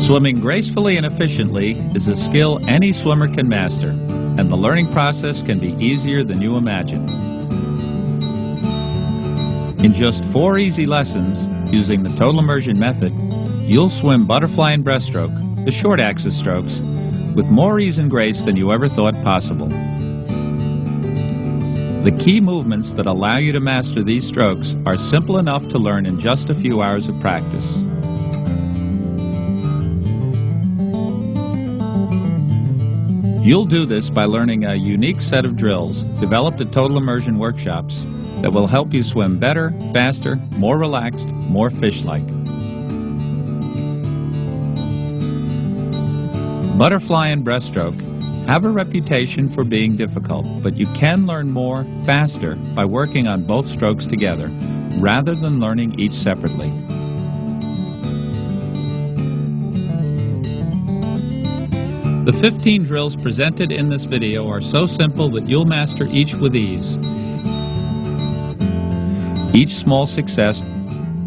Swimming gracefully and efficiently is a skill any swimmer can master, and the learning process can be easier than you imagine. In just 4 easy lessons, using the total immersion method, you'll swim butterfly and breaststroke, the short axis strokes, with more ease and grace than you ever thought possible. The key movements that allow you to master these strokes are simple enough to learn in just a few hours of practice. You'll do this by learning a unique set of drills developed at Total Immersion workshops that will help you swim better, faster, more relaxed, more fish-like. Butterfly and breaststroke have a reputation for being difficult, but you can learn more, faster, by working on both strokes together, rather than learning each separately. The 15 drills presented in this video are so simple that you'll master each with ease. Each small success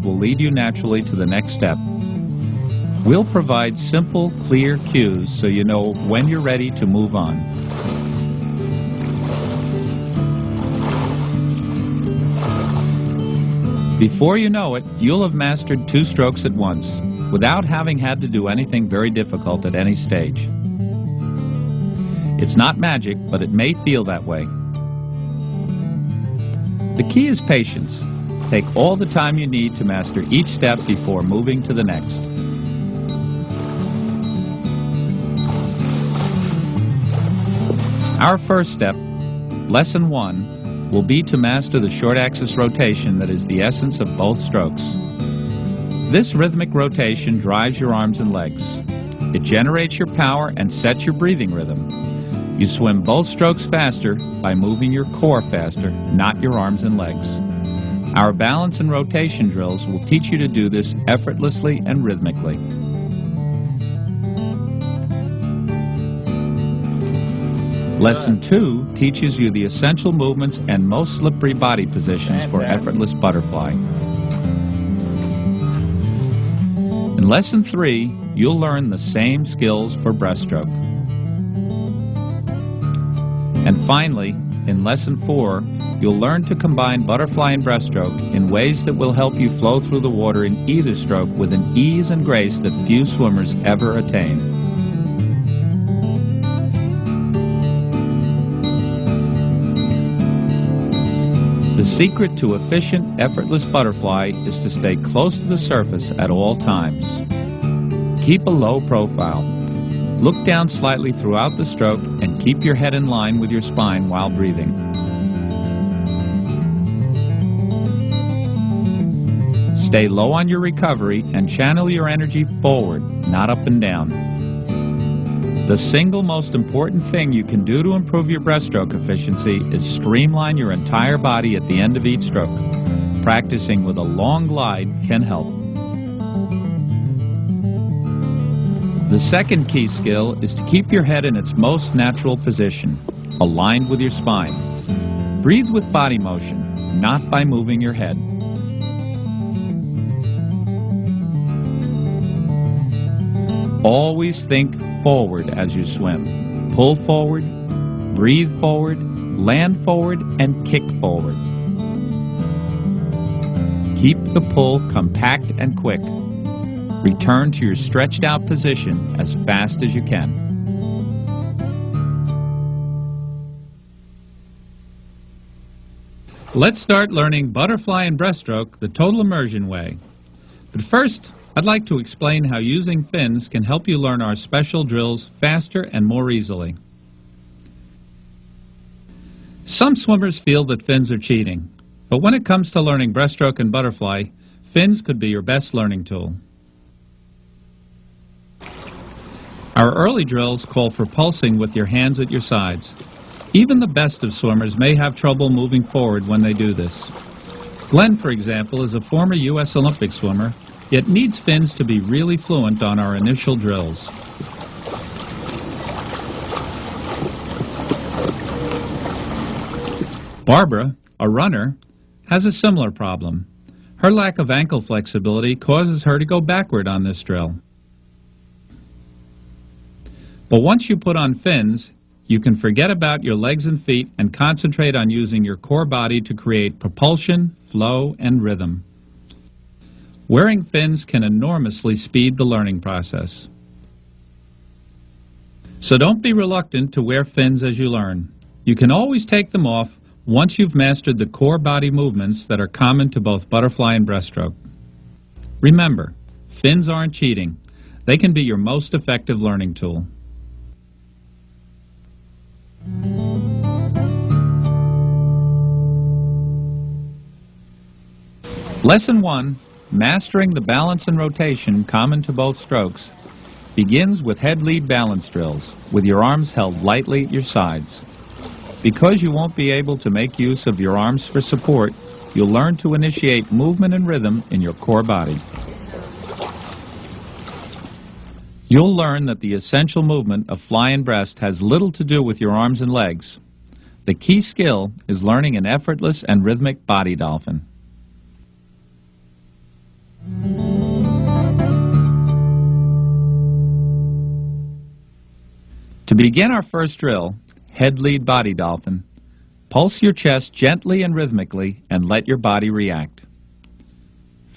will lead you naturally to the next step. We'll provide simple, clear cues so you know when you're ready to move on. Before you know it, you'll have mastered 2 strokes at once, without having had to do anything very difficult at any stage. It's not magic, but it may feel that way. The key is patience. Take all the time you need to master each step before moving to the next. Our first step, Lesson 1, will be to master the short axis rotation that is the essence of both strokes. This rhythmic rotation drives your arms and legs. It generates your power and sets your breathing rhythm. You swim both strokes faster by moving your core faster, not your arms and legs. Our balance and rotation drills will teach you to do this effortlessly and rhythmically. Lesson 2 teaches you the essential movements and most slippery body positions for effortless butterfly. In Lesson 3, you'll learn the same skills for breaststroke. And finally, in Lesson 4, you'll learn to combine butterfly and breaststroke in ways that will help you flow through the water in either stroke with an ease and grace that few swimmers ever attain. The secret to efficient, effortless butterfly is to stay close to the surface at all times. Keep a low profile. Look down slightly throughout the stroke and keep your head in line with your spine while breathing. Stay low on your recovery and channel your energy forward, not up and down. The single most important thing you can do to improve your breaststroke efficiency is streamline your entire body at the end of each stroke. Practicing with a long glide can help. The second key skill is to keep your head in its most natural position, aligned with your spine. Breathe with body motion, not by moving your head. Always think forward as you swim. Pull forward, breathe forward, land forward, and kick forward. Keep the pull compact and quick. Return to your stretched out position as fast as you can. Let's start learning butterfly and breaststroke the total immersion way. But first, I'd like to explain how using fins can help you learn our special drills faster and more easily. Some swimmers feel that fins are cheating, but when it comes to learning breaststroke and butterfly, fins could be your best learning tool. Our early drills call for pulsing with your hands at your sides. Even the best of swimmers may have trouble moving forward when they do this. Glenn, for example, is a former U.S. Olympic swimmer, yet needs fins to be really fluent on our initial drills. Barbara, a runner, has a similar problem. Her lack of ankle flexibility causes her to go backward on this drill. But once you put on fins, you can forget about your legs and feet and concentrate on using your core body to create propulsion, flow, and rhythm. Wearing fins can enormously speed the learning process. So don't be reluctant to wear fins as you learn. You can always take them off once you've mastered the core body movements that are common to both butterfly and breaststroke. Remember, fins aren't cheating. They can be your most effective learning tool. Lesson 1, Mastering the Balance and Rotation Common to Both Strokes, begins with head-lead balance drills, with your arms held lightly at your sides. Because you won't be able to make use of your arms for support, you'll learn to initiate movement and rhythm in your core body. You'll learn that the essential movement of fly and breast has little to do with your arms and legs. The key skill is learning an effortless and rhythmic body dolphin. To begin our first drill, head-lead body dolphin, pulse your chest gently and rhythmically and let your body react.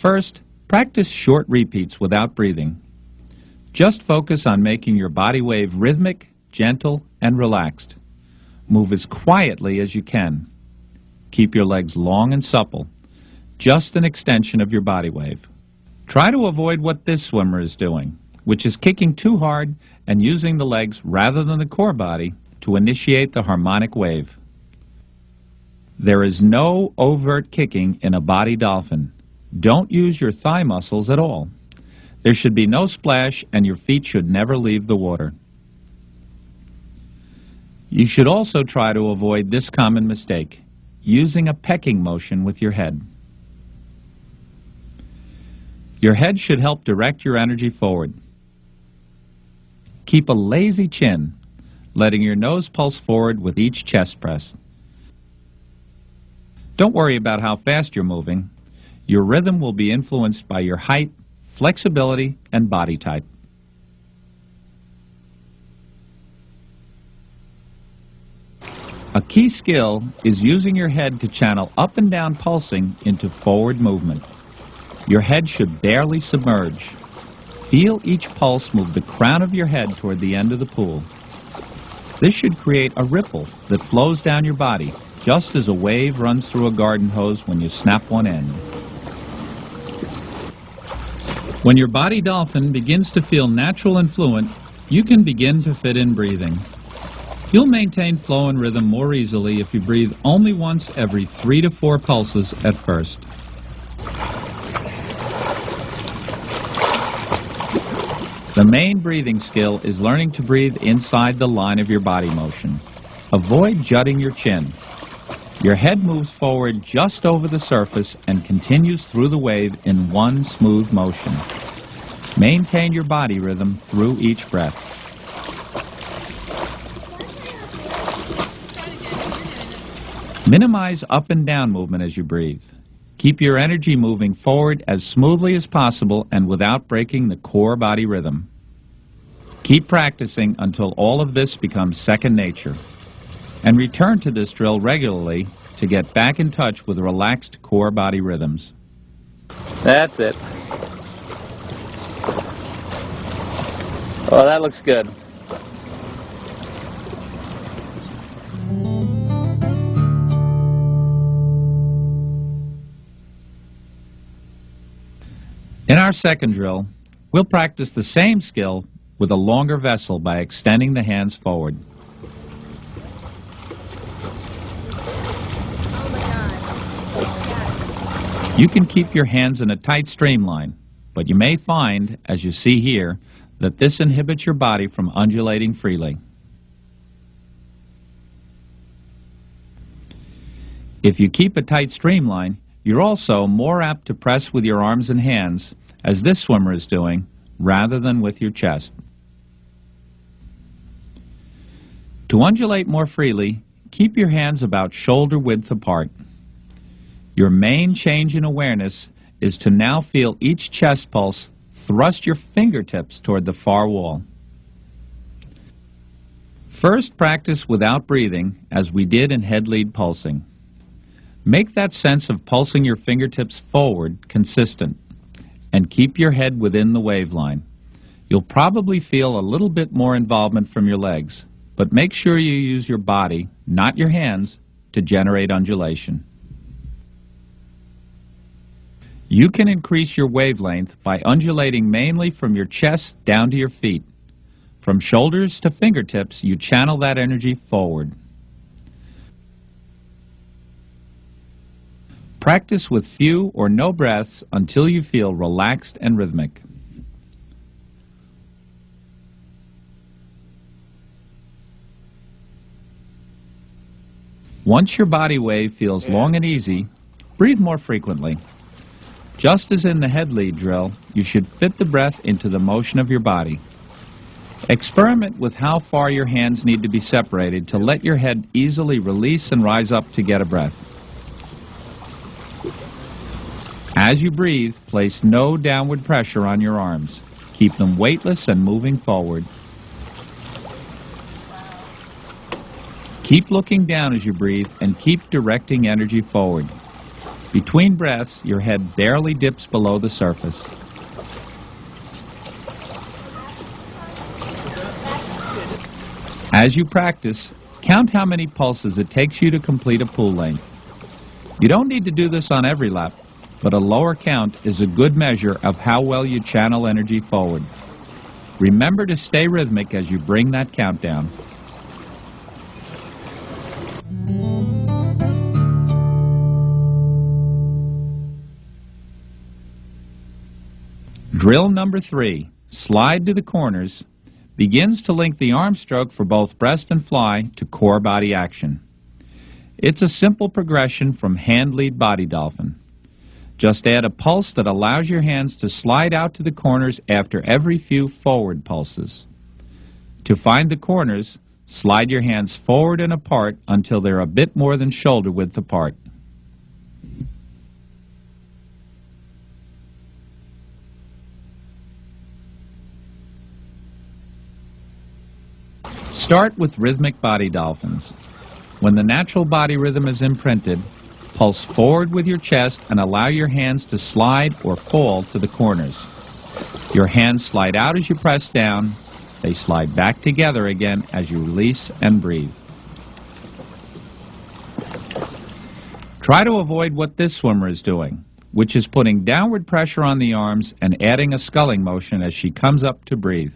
First, practice short repeats without breathing. Just focus on making your body wave rhythmic, gentle, and relaxed. Move as quietly as you can. Keep your legs long and supple, just an extension of your body wave. Try to avoid what this swimmer is doing, which is kicking too hard and using the legs rather than the core body to initiate the harmonic wave. There is no overt kicking in a body dolphin. Don't use your thigh muscles at all. There should be no splash and your feet should never leave the water. You should also try to avoid this common mistake, using a pecking motion with your head. Your head should help direct your energy forward. Keep a lazy chin, letting your nose pulse forward with each chest press. Don't worry about how fast you're moving. Your rhythm will be influenced by your height, flexibility, and body type. A key skill is using your head to channel up and down pulsing into forward movement. Your head should barely submerge. Feel each pulse move the crown of your head toward the end of the pool. This should create a ripple that flows down your body, just as a wave runs through a garden hose when you snap one end. When your body dolphin begins to feel natural and fluent, you can begin to fit in breathing. You'll maintain flow and rhythm more easily if you breathe only once every 3 to 4 pulses at first. The main breathing skill is learning to breathe inside the line of your body motion. Avoid jutting your chin. Your head moves forward just over the surface and continues through the wave in one smooth motion. Maintain your body rhythm through each breath. Minimize up and down movement as you breathe. Keep your energy moving forward as smoothly as possible and without breaking the core body rhythm. Keep practicing until all of this becomes second nature. And return to this drill regularly to get back in touch with relaxed core body rhythms. That's it. Oh, that looks good. In our second drill, we'll practice the same skill with a longer vessel by extending the hands forward. You can keep your hands in a tight streamline, but you may find, as you see here, that this inhibits your body from undulating freely. If you keep a tight streamline, you're also more apt to press with your arms and hands, as this swimmer is doing, rather than with your chest. To undulate more freely, keep your hands about shoulder width apart. Your main change in awareness is to now feel each chest pulse thrust your fingertips toward the far wall. First, practice without breathing, as we did in head lead pulsing. Make that sense of pulsing your fingertips forward consistent, and keep your head within the waveline. You'll probably feel a little bit more involvement from your legs, but make sure you use your body, not your hands, to generate undulation. You can increase your wavelength by undulating mainly from your chest down to your feet. From shoulders to fingertips, you channel that energy forward. Practice with few or no breaths until you feel relaxed and rhythmic. Once your body wave feels long and easy, breathe more frequently. Just as in the head lead drill, you should fit the breath into the motion of your body. Experiment with how far your hands need to be separated to let your head easily release and rise up to get a breath. As you breathe, place no downward pressure on your arms. Keep them weightless and moving forward. Keep looking down as you breathe and keep directing energy forward. Between breaths, your head barely dips below the surface. As you practice, count how many pulses it takes you to complete a pool length. You don't need to do this on every lap, but a lower count is a good measure of how well you channel energy forward. Remember to stay rhythmic as you bring that count down. Drill number 3, slide to the corners, begins to link the arm stroke for both breast and fly to core body action. It's a simple progression from hand lead body dolphin. Just add a pulse that allows your hands to slide out to the corners after every few forward pulses. To find the corners, slide your hands forward and apart until they're a bit more than shoulder width apart. Start with rhythmic body dolphins. When the natural body rhythm is imprinted, pulse forward with your chest and allow your hands to slide or fall to the corners. Your hands slide out as you press down. They slide back together again as you release and breathe. Try to avoid what this swimmer is doing, which is putting downward pressure on the arms and adding a sculling motion as she comes up to breathe.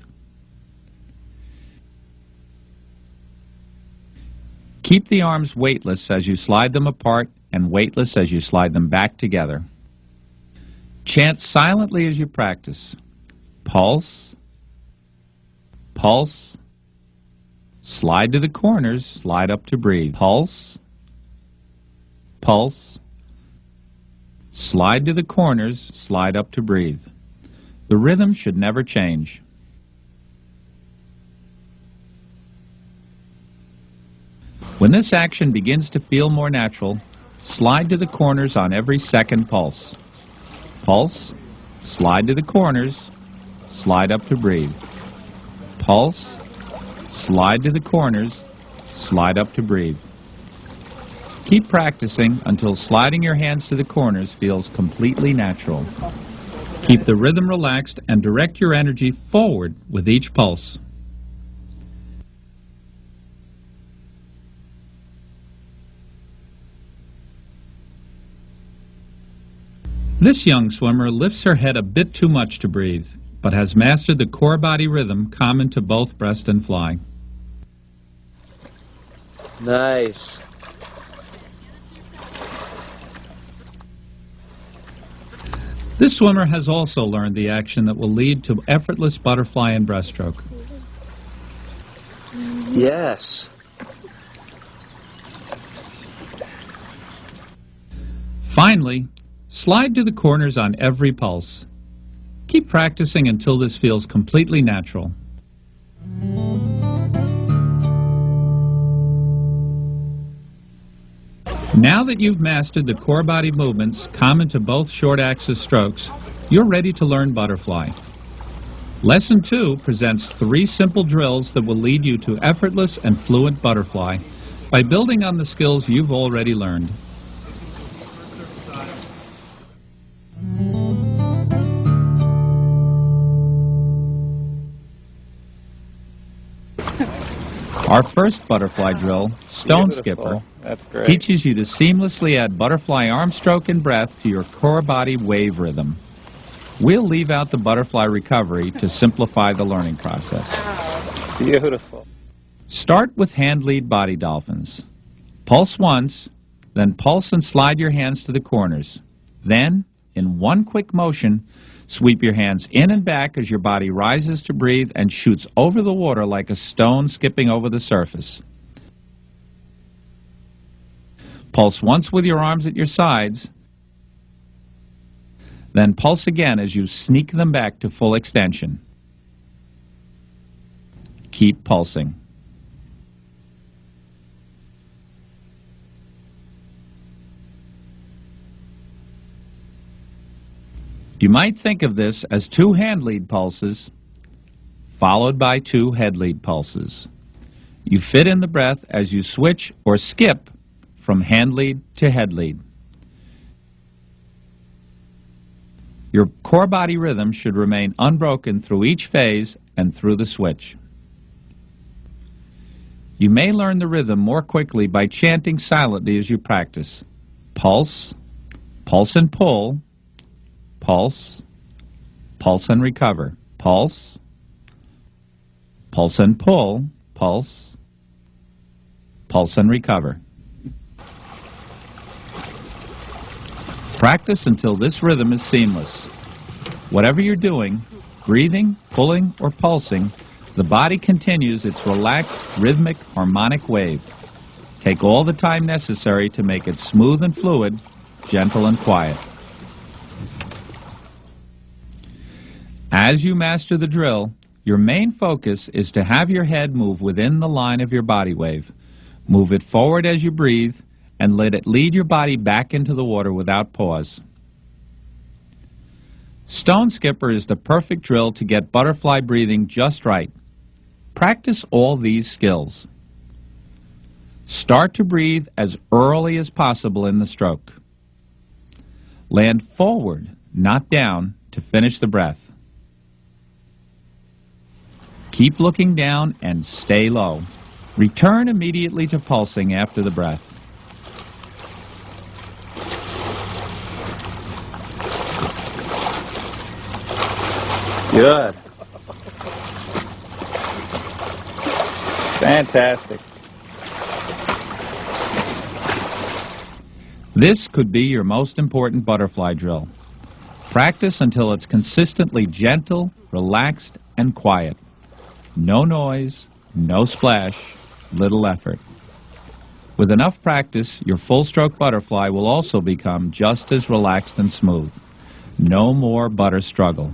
Keep the arms weightless as you slide them apart and weightless as you slide them back together. Chant silently as you practice. Pulse, pulse, slide to the corners, slide up to breathe. Pulse, pulse, slide to the corners, slide up to breathe. The rhythm should never change. When this action begins to feel more natural, slide to the corners on every second pulse. Pulse, slide to the corners, slide up to breathe. Pulse, slide to the corners, slide up to breathe. Keep practicing until sliding your hands to the corners feels completely natural. Keep the rhythm relaxed and direct your energy forward with each pulse. This young swimmer lifts her head a bit too much to breathe, but has mastered the core body rhythm common to both breast and fly. Nice. This swimmer has also learned the action that will lead to effortless butterfly and breaststroke. Yes. Finally, slide to the corners on every pulse. Keep practicing until this feels completely natural. Now that you've mastered the core body movements common to both short axis strokes, you're ready to learn butterfly. Lesson 2 presents 3 simple drills that will lead you to effortless and fluent butterfly by building on the skills you've already learned. Our first butterfly drill, Stone Skipper, teaches you to seamlessly add butterfly arm stroke and breath to your core body wave rhythm. We'll leave out the butterfly recovery to simplify the learning process. Beautiful. Start with hand lead body dolphins. Pulse once, then pulse and slide your hands to the corners. Then, in one quick motion, sweep your hands in and back as your body rises to breathe and shoots over the water like a stone skipping over the surface. Pulse once with your arms at your sides, then pulse again as you sneak them back to full extension. Keep pulsing. You might think of this as 2 hand lead pulses followed by 2 head lead pulses. You fit in the breath as you switch or skip from hand lead to head lead. Your core body rhythm should remain unbroken through each phase and through the switch. You may learn the rhythm more quickly by chanting silently as you practice. Pulse, pulse and pull, pulse, pulse and recover, pulse, pulse and pull, pulse, pulse and recover. Practice until this rhythm is seamless. Whatever you're doing, breathing, pulling, or pulsing, the body continues its relaxed, rhythmic, harmonic wave. Take all the time necessary to make it smooth and fluid, gentle and quiet. As you master the drill, your main focus is to have your head move within the line of your body wave. Move it forward as you breathe, and let it lead your body back into the water without pause. Stone Skipper is the perfect drill to get butterfly breathing just right. Practice all these skills. Start to breathe as early as possible in the stroke. Land forward, not down, to finish the breath. Keep looking down and stay low. Return immediately to pulsing after the breath. Good. Fantastic. This could be your most important butterfly drill. Practice until it's consistently gentle, relaxed, and quiet. No noise, no splash, little effort. With enough practice, your full-stroke butterfly will also become just as relaxed and smooth. No more butter struggle.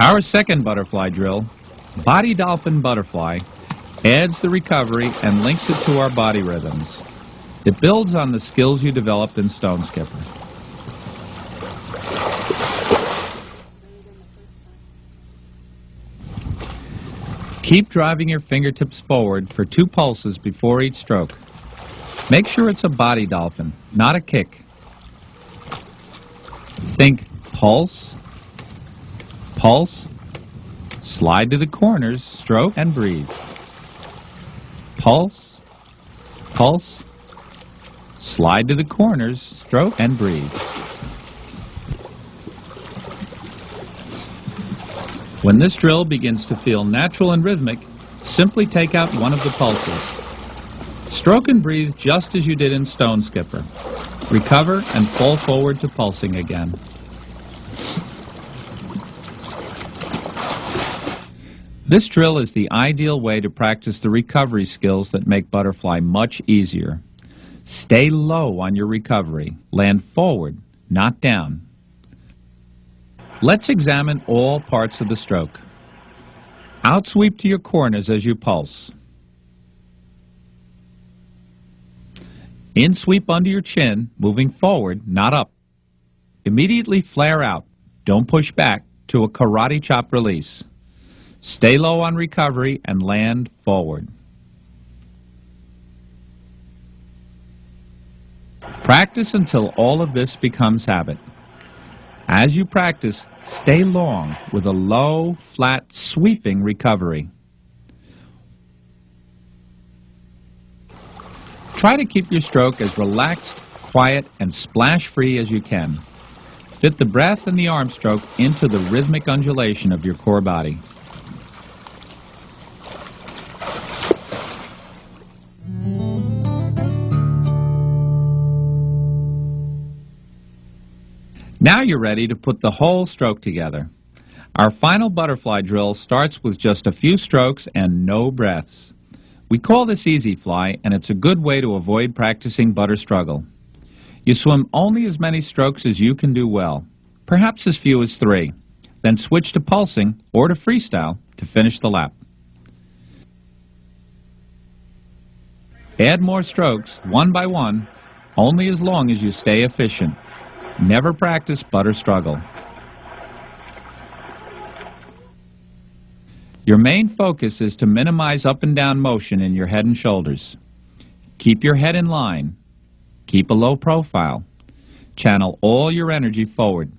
Our second butterfly drill, Body Dolphin Butterfly, adds the recovery and links it to our body rhythms. It builds on the skills you developed in Stone Skipper. Keep driving your fingertips forward for 2 pulses before each stroke. Make sure it's a body dolphin, not a kick. Think pulse, pulse, slide to the corners, stroke, and breathe. Pulse, pulse, slide to the corners, stroke, and breathe. When this drill begins to feel natural and rhythmic, simply take out one of the pulses. Stroke and breathe just as you did in Stone Skipper. Recover and fall forward to pulsing again. This drill is the ideal way to practice the recovery skills that make butterfly much easier. Stay low on your recovery. Land forward, not down. Let's examine all parts of the stroke. Outsweep to your corners as you pulse. In sweep under your chin, moving forward, not up. Immediately flare out. Don't push back to a karate chop release. Stay low on recovery and land forward. Practice until all of this becomes habit. As you practice, stay long with a low, flat, sweeping recovery. Try to keep your stroke as relaxed, quiet, and splash-free as you can. Fit the breath and the arm stroke into the rhythmic undulation of your core body. Now you're ready to put the whole stroke together. Our final butterfly drill starts with just a few strokes and no breaths. We call this easy fly, and it's a good way to avoid practicing butter struggle. You swim only as many strokes as you can do well, perhaps as few as 3. Then switch to pulsing or to freestyle to finish the lap. Add more strokes, one by one, only as long as you stay efficient. Never practice butter struggle. Your main focus is to minimize up and down motion in your head and shoulders. Keep your head in line. Keep a low profile. Channel all your energy forward.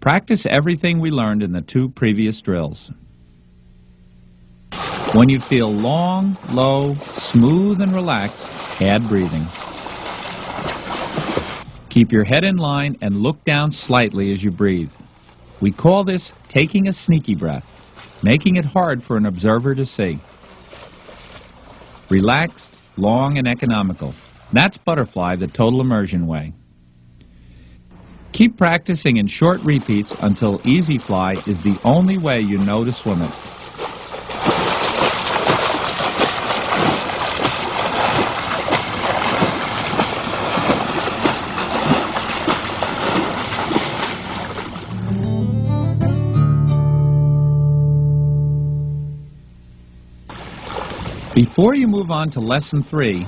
Practice everything we learned in the 2 previous drills. When you feel long, low, smooth, and relaxed, add breathing. Keep your head in line and look down slightly as you breathe. We call this taking a sneaky breath, making it hard for an observer to see. Relaxed, long, and economical. That's butterfly the total immersion way. Keep practicing in short repeats until easy fly is the only way you know to swim it. Before you move on to Lesson 3,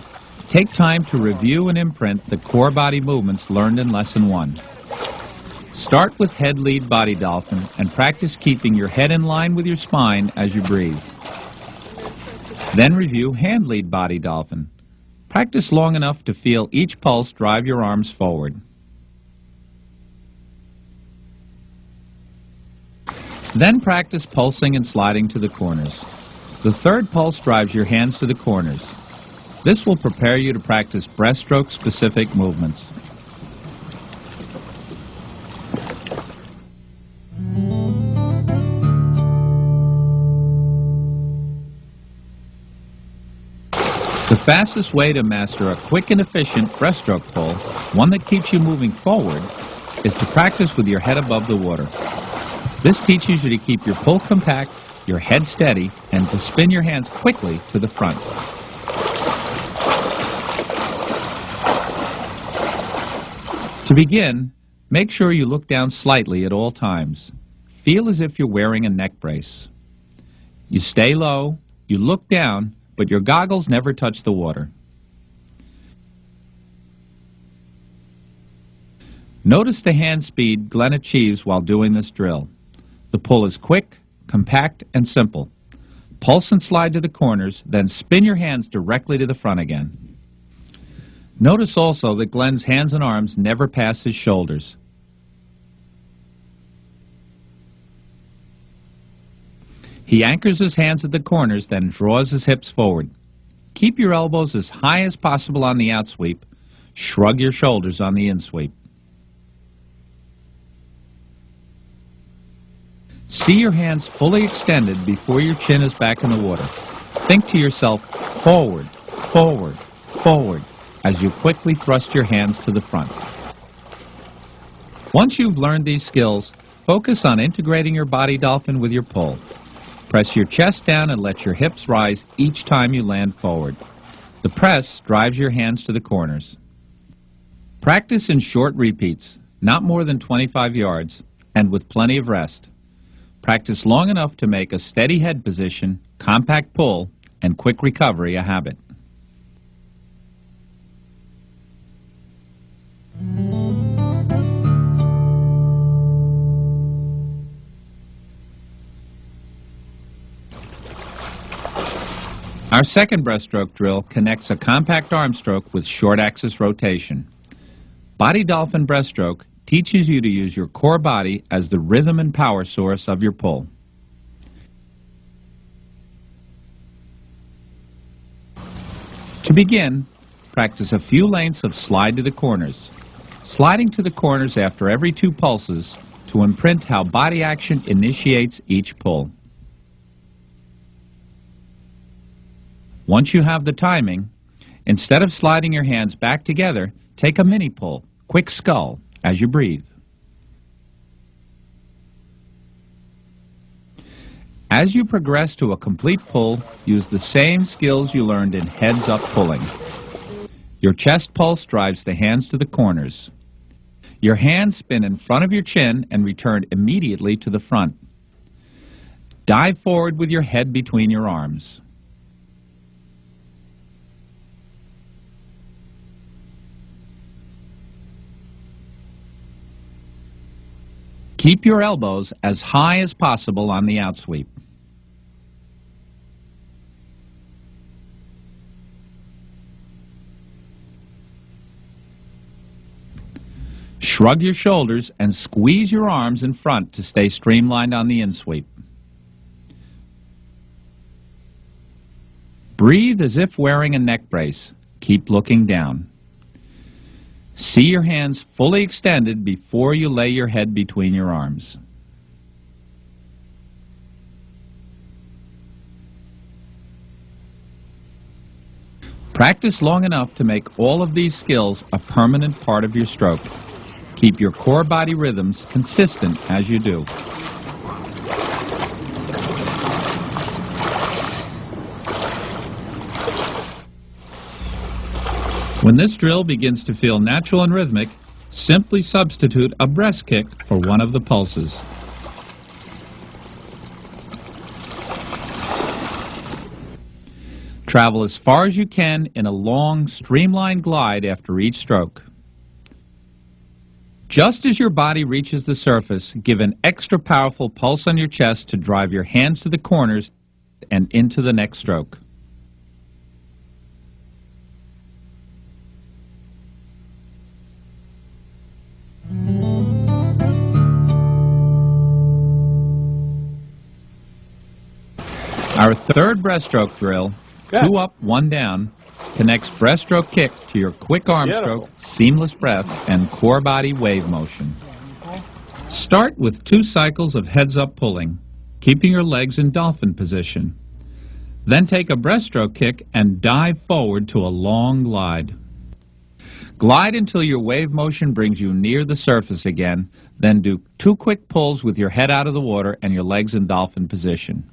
take time to review and imprint the core body movements learned in Lesson 1. Start with head lead body dolphin and practice keeping your head in line with your spine as you breathe. Then review hand lead body dolphin. Practice long enough to feel each pulse drive your arms forward. Then practice pulsing and sliding to the corners. The third pulse drives your hands to the corners. This will prepare you to practice breaststroke-specific movements. The fastest way to master a quick and efficient breaststroke pull, one that keeps you moving forward, is to practice with your head above the water. This teaches you to keep your pull compact, your head steady, and to spin your hands quickly to the front. To begin, make sure you look down slightly at all times. Feel as if you're wearing a neck brace. You stay low, you look down, but your goggles never touch the water. Notice the hand speed Glenn achieves while doing this drill. The pull is quick, compact, and simple. Pulse and slide to the corners, then spin your hands directly to the front again. Notice also that Glenn's hands and arms never pass his shoulders. He anchors his hands at the corners, then draws his hips forward. Keep your elbows as high as possible on the outsweep. Shrug your shoulders on the insweep. See your hands fully extended before your chin is back in the water. Think to yourself, forward, forward, forward, as you quickly thrust your hands to the front. Once you've learned these skills, focus on integrating your body dolphin with your pull. Press your chest down and let your hips rise each time you land forward. The press drives your hands to the corners. Practice in short repeats, not more than 25 yards, and with plenty of rest. Practice long enough to make a steady head position, compact pull, and quick recovery a habit. Our second breaststroke drill connects a compact arm stroke with short axis rotation. Body Dolphin breaststroke teaches you to use your core body as the rhythm and power source of your pull. To begin, practice a few lengths of slide to the corners, sliding to the corners after every 2 pulses to imprint how body action initiates each pull. Once you have the timing, instead of sliding your hands back together, take a mini pull, quick skull, as you breathe. As you progress to a complete pull, use the same skills you learned in heads-up pulling. Your chest pulse drives the hands to the corners. Your hands spin in front of your chin and return immediately to the front. Dive forward with your head between your arms. Keep your elbows as high as possible on the outsweep. Shrug your shoulders and squeeze your arms in front to stay streamlined on the insweep. Breathe as if wearing a neck brace. Keep looking down. See your hands fully extended before you lay your head between your arms. Practice long enough to make all of these skills a permanent part of your stroke. Keep your core body rhythms consistent as you do. When this drill begins to feel natural and rhythmic, simply substitute a breast kick for one of the pulses. Travel as far as you can in a long, streamlined glide after each stroke. Just as your body reaches the surface, give an extra powerful pulse on your chest to drive your hands to the corners and into the next stroke. Our third breaststroke drill, 2 up, 1 down, connects breaststroke kick to your quick arm stroke, seamless breath, and core body wave motion. Start with 2 cycles of heads-up pulling, keeping your legs in dolphin position. Then take a breaststroke kick and dive forward to a long glide. Glide until your wave motion brings you near the surface again, then do 2 quick pulls with your head out of the water and your legs in dolphin position.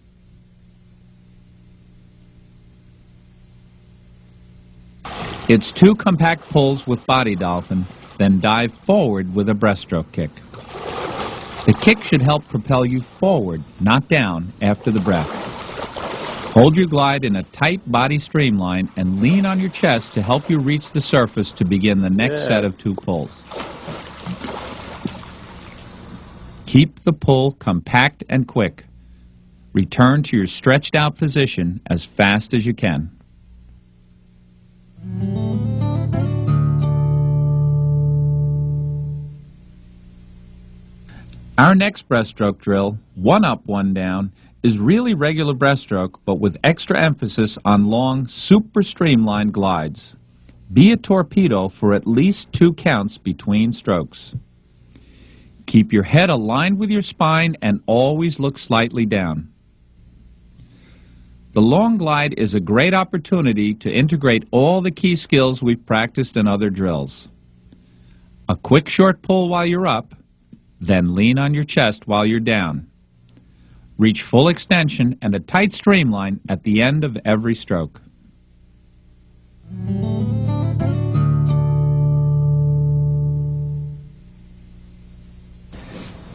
It's 2 compact pulls with Body Dolphin, then dive forward with a breaststroke kick. The kick should help propel you forward, not down, after the breath. Hold your glide in a tight body streamline and lean on your chest to help you reach the surface to begin the next set of 2 pulls. Keep the pull compact and quick. Return to your stretched out position as fast as you can. Our next breaststroke drill, 1 up, 1 down, is really regular breaststroke but with extra emphasis on long, super streamlined glides. Be a torpedo for at least 2 counts between strokes. Keep your head aligned with your spine and always look slightly down. The long glide is a great opportunity to integrate all the key skills we've practiced in other drills. A quick short pull while you're up, then lean on your chest while you're down. Reach full extension and a tight streamline at the end of every stroke.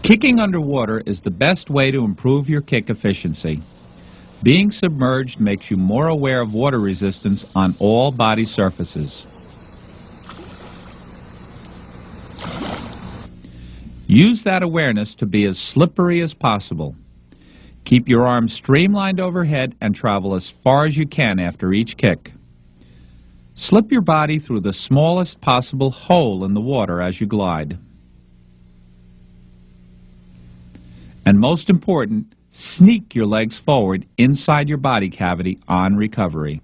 Kicking underwater is the best way to improve your kick efficiency. Being submerged makes you more aware of water resistance on all body surfaces. Use that awareness to be as slippery as possible. Keep your arms streamlined overhead and travel as far as you can after each kick. Slip your body through the smallest possible hole in the water as you glide. And most important, sneak your legs forward inside your body cavity on recovery.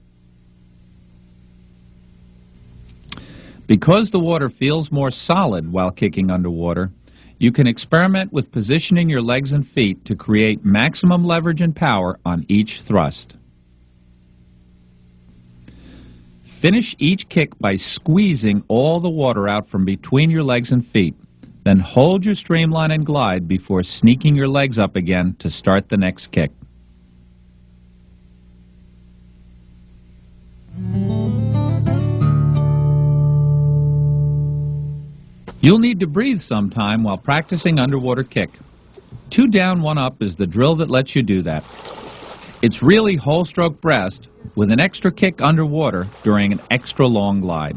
Because the water feels more solid while kicking underwater, you can experiment with positioning your legs and feet to create maximum leverage and power on each thrust. Finish each kick by squeezing all the water out from between your legs and feet. Then hold your streamline and glide before sneaking your legs up again to start the next kick. You'll need to breathe sometime while practicing underwater kick. 2 down, 1 up is the drill that lets you do that. It's really whole stroke breast with an extra kick underwater during an extra long glide.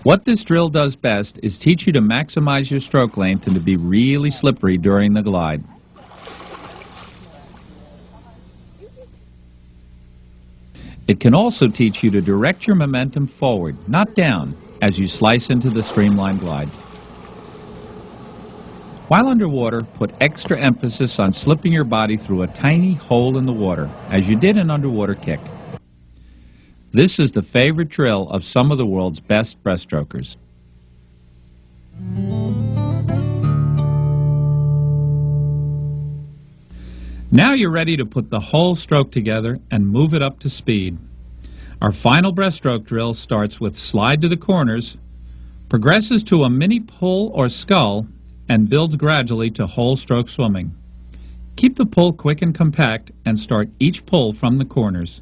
What this drill does best is teach you to maximize your stroke length and to be really slippery during the glide. It can also teach you to direct your momentum forward, not down, as you slice into the streamlined glide. While underwater, put extra emphasis on slipping your body through a tiny hole in the water, as you did in underwater kick. This is the favorite drill of some of the world's best breaststrokers. Now you're ready to put the whole stroke together and move it up to speed. Our final breaststroke drill starts with slide to the corners, progresses to a mini pull or scull, and builds gradually to whole stroke swimming. Keep the pull quick and compact and start each pull from the corners.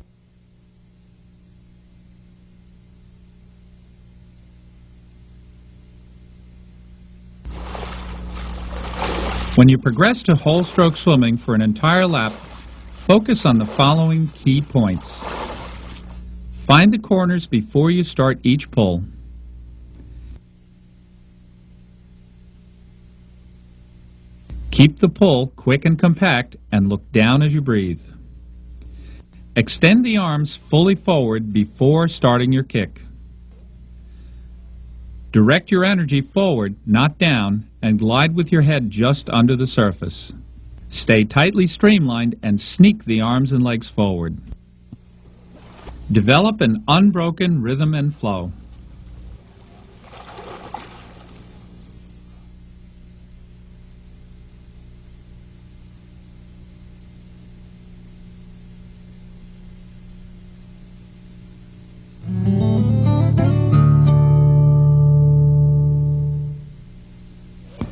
When you progress to whole stroke swimming for an entire lap, focus on the following key points. Find the corners before you start each pull. Keep the pull quick and compact and look down as you breathe. Extend the arms fully forward before starting your kick. Direct your energy forward, not down, and glide with your head just under the surface. Stay tightly streamlined and sneak the arms and legs forward. Develop an unbroken rhythm and flow.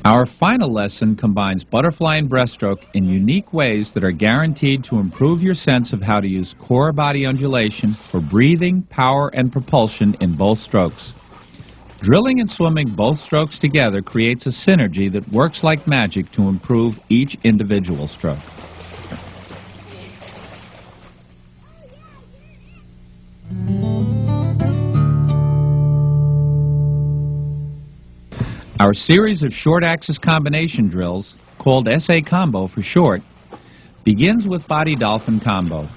Our final lesson combines butterfly and breaststroke in unique ways that are guaranteed to improve your sense of how to use core body undulation for breathing, power, and propulsion in both strokes. Drilling and swimming both strokes together creates a synergy that works like magic to improve each individual stroke. Our series of short axis combination drills, called SA Combo for short, begins with Body Dolphin Combo.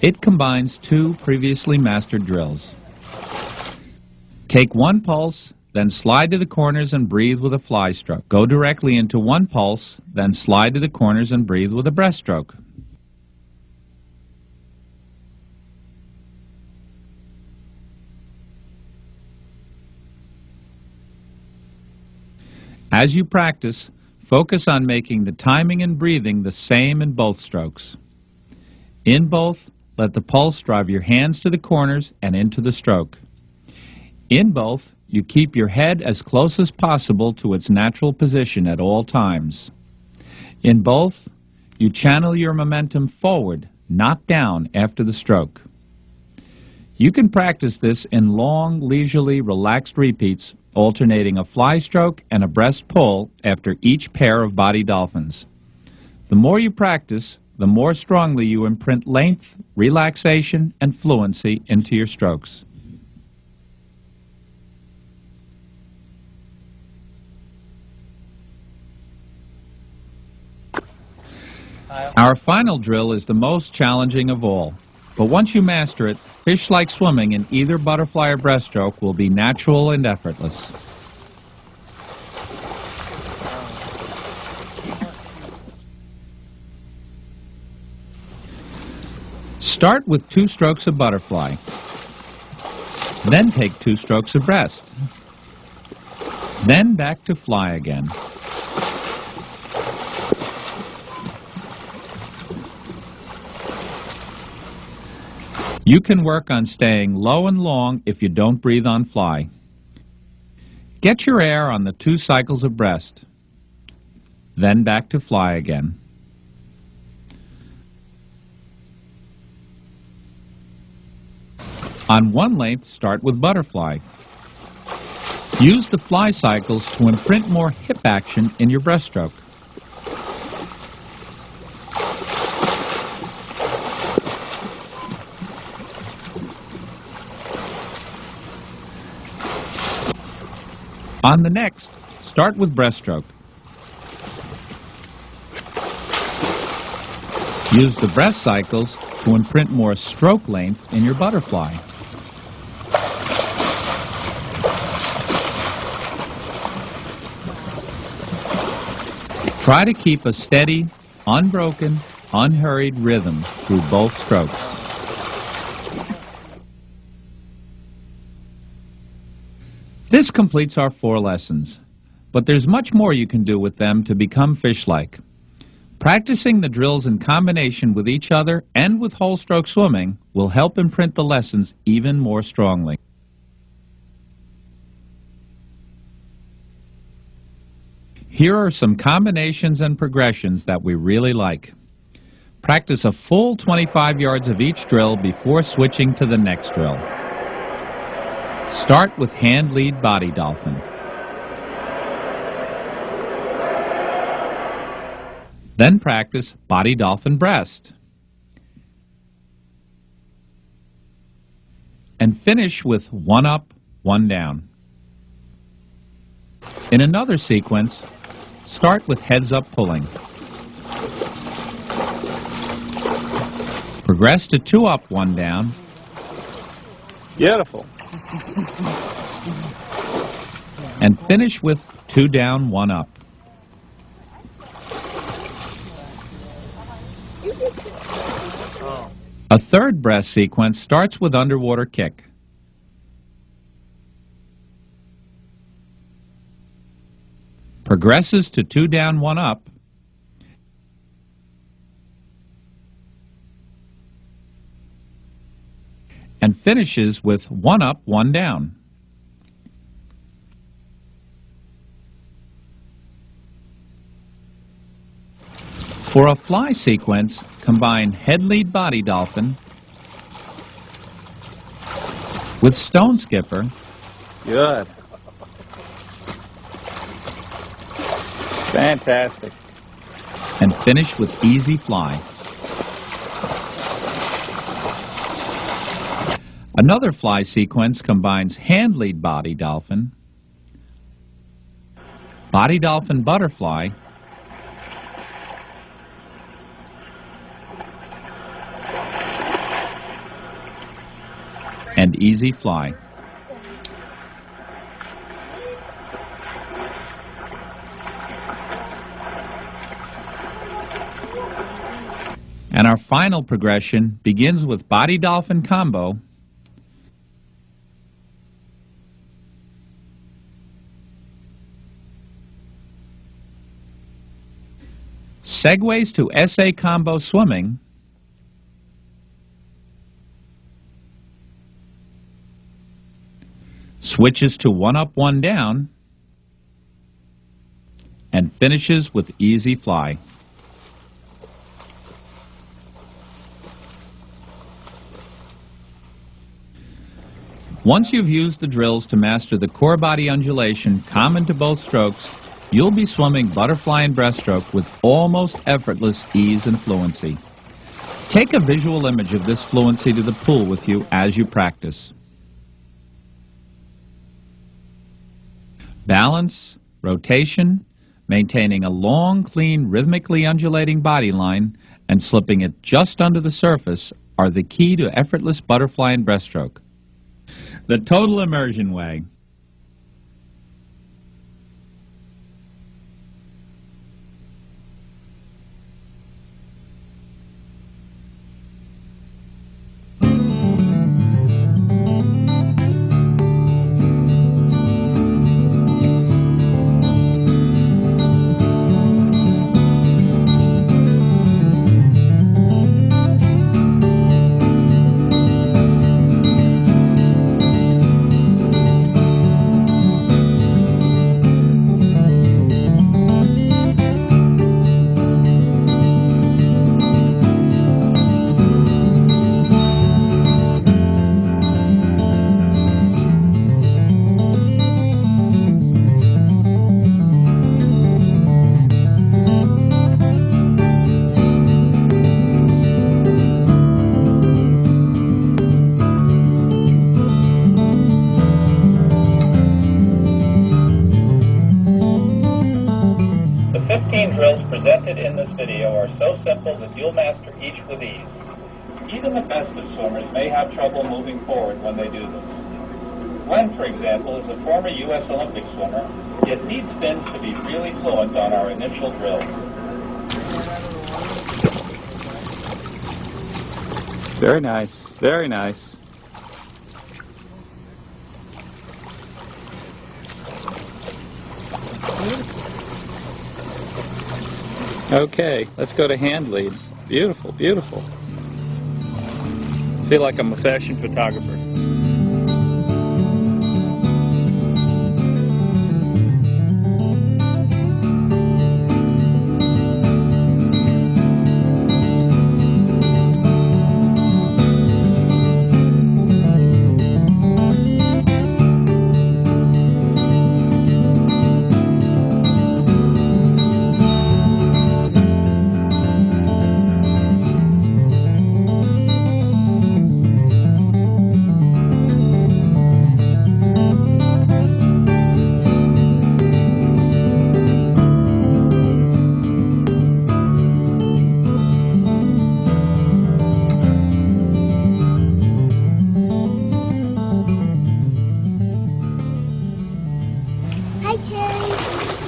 It combines 2 previously mastered drills. Take 1 pulse, then slide to the corners and breathe with a fly stroke. Go directly into 1 pulse, then slide to the corners and breathe with a breaststroke. As you practice, focus on making the timing and breathing the same in both strokes. In both, let the pulse drive your hands to the corners and into the stroke. In both, you keep your head as close as possible to its natural position at all times. In both, you channel your momentum forward, not down after the stroke. You can practice this in long, leisurely, relaxed repeats, alternating a fly stroke and a breast pull after each pair of body dolphins. The more you practice, the more strongly you imprint length, relaxation, and fluency into your strokes. Our final drill is the most challenging of all, but once you master it, fish-like swimming in either butterfly or breaststroke will be natural and effortless. Start with 2 strokes of butterfly. Then take 2 strokes of breast. Then back to fly again. You can work on staying low and long if you don't breathe on fly. Get your air on the 2 cycles of breast. Then back to fly again. On one length, start with butterfly. Use the fly cycles to imprint more hip action in your breaststroke. On the next, start with breaststroke. Use the breast cycles to imprint more stroke length in your butterfly. Try to keep a steady, unbroken, unhurried rhythm through both strokes. This completes our 4 lessons, but there's much more you can do with them to become fish-like. Practicing the drills in combination with each other and with whole stroke swimming will help imprint the lessons even more strongly. Here are some combinations and progressions that we really like. Practice a full 25 yards of each drill before switching to the next drill. Start with hand lead body dolphin. Then practice body dolphin breast. And finish with 1 up, 1 down. In another sequence, start with heads up pulling. Progress to 2 up, 1 down. Beautiful. And finish with 2 down, 1 up. A third breast sequence starts with underwater kick. Progresses to 2 down, 1 up. And finishes with 1 up, 1 down. For a fly sequence, combine head lead body dolphin with stone skipper. Good. Fantastic. And finish with easy fly. Another fly sequence combines hand lead body dolphin, body dolphin butterfly, and easy fly. And our final progression begins with body dolphin combo, segues to SA combo swimming, switches to 1 up, 1 down, and finishes with easy fly. Once you've used the drills to master the core body undulation common to both strokes, you'll be swimming butterfly and breaststroke with almost effortless ease and fluency. Take a visual image of this fluency to the pool with you as you practice. Balance, rotation, Maintaining a long, clean, rhythmically undulating body line and slipping it just under the surface are the key to effortless butterfly and breaststroke. The total immersion way. The 15 drills presented in this video are so simple that you'll master each with ease. Even the best of swimmers may have trouble moving forward when they do this. Glenn, for example, is a former U.S. Olympic swimmer, yet needs fins to be really fluent on our initial drills. Very nice, very nice. Okay, let's go to hand lead. Beautiful, beautiful. Feel like I'm a fashion photographer.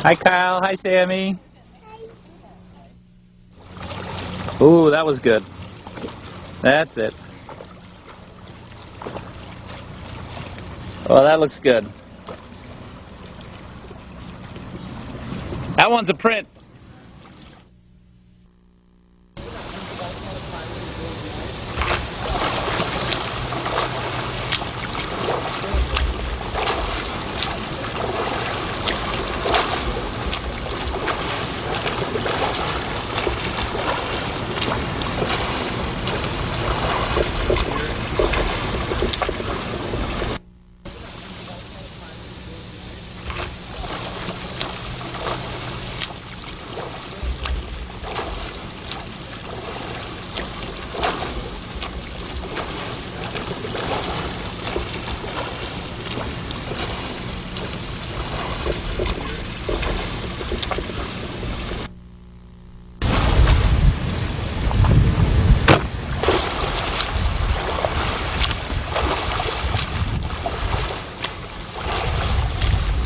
Hi, Kyle. Hi, Sammy. Ooh, that was good. That's it. Oh, that looks good. That one's a print.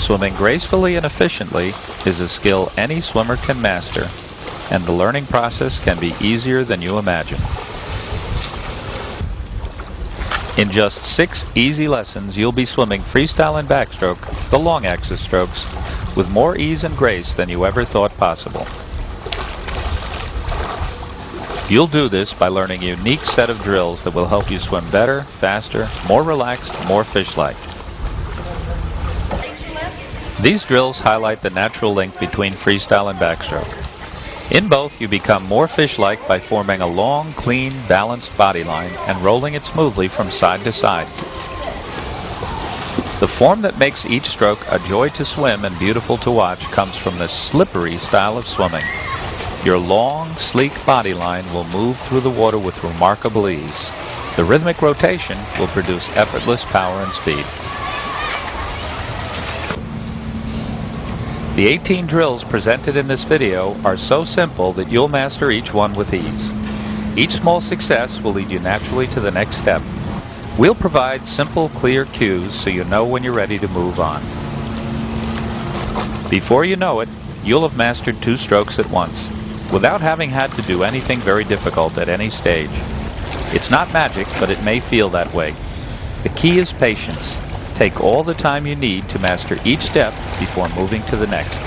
Swimming gracefully and efficiently is a skill any swimmer can master, and the learning process can be easier than you imagine. In just 6 easy lessons, you'll be swimming freestyle and backstroke, the long axis strokes, with more ease and grace than you ever thought possible. You'll do this by learning a unique set of drills that will help you swim better, faster, more relaxed, more fish-like. These drills highlight the natural link between freestyle and backstroke. In both, you become more fish-like by forming a long, clean, balanced body line and rolling it smoothly from side to side. The form that makes each stroke a joy to swim and beautiful to watch comes from the slippery style of swimming. Your long, sleek body line will move through the water with remarkable ease. The rhythmic rotation will produce effortless power and speed. The The 18 drills presented in this video are so simple that you'll master each one with ease. Each small success will lead you naturally to the next step. We'll provide simple, clear cues so you know when you're ready to move on. Before you know it, you'll have mastered 2 strokes at once, without having had to do anything very difficult at any stage. It's not magic, but it may feel that way. The key is patience. Take all the time you need to master each step before moving to the next.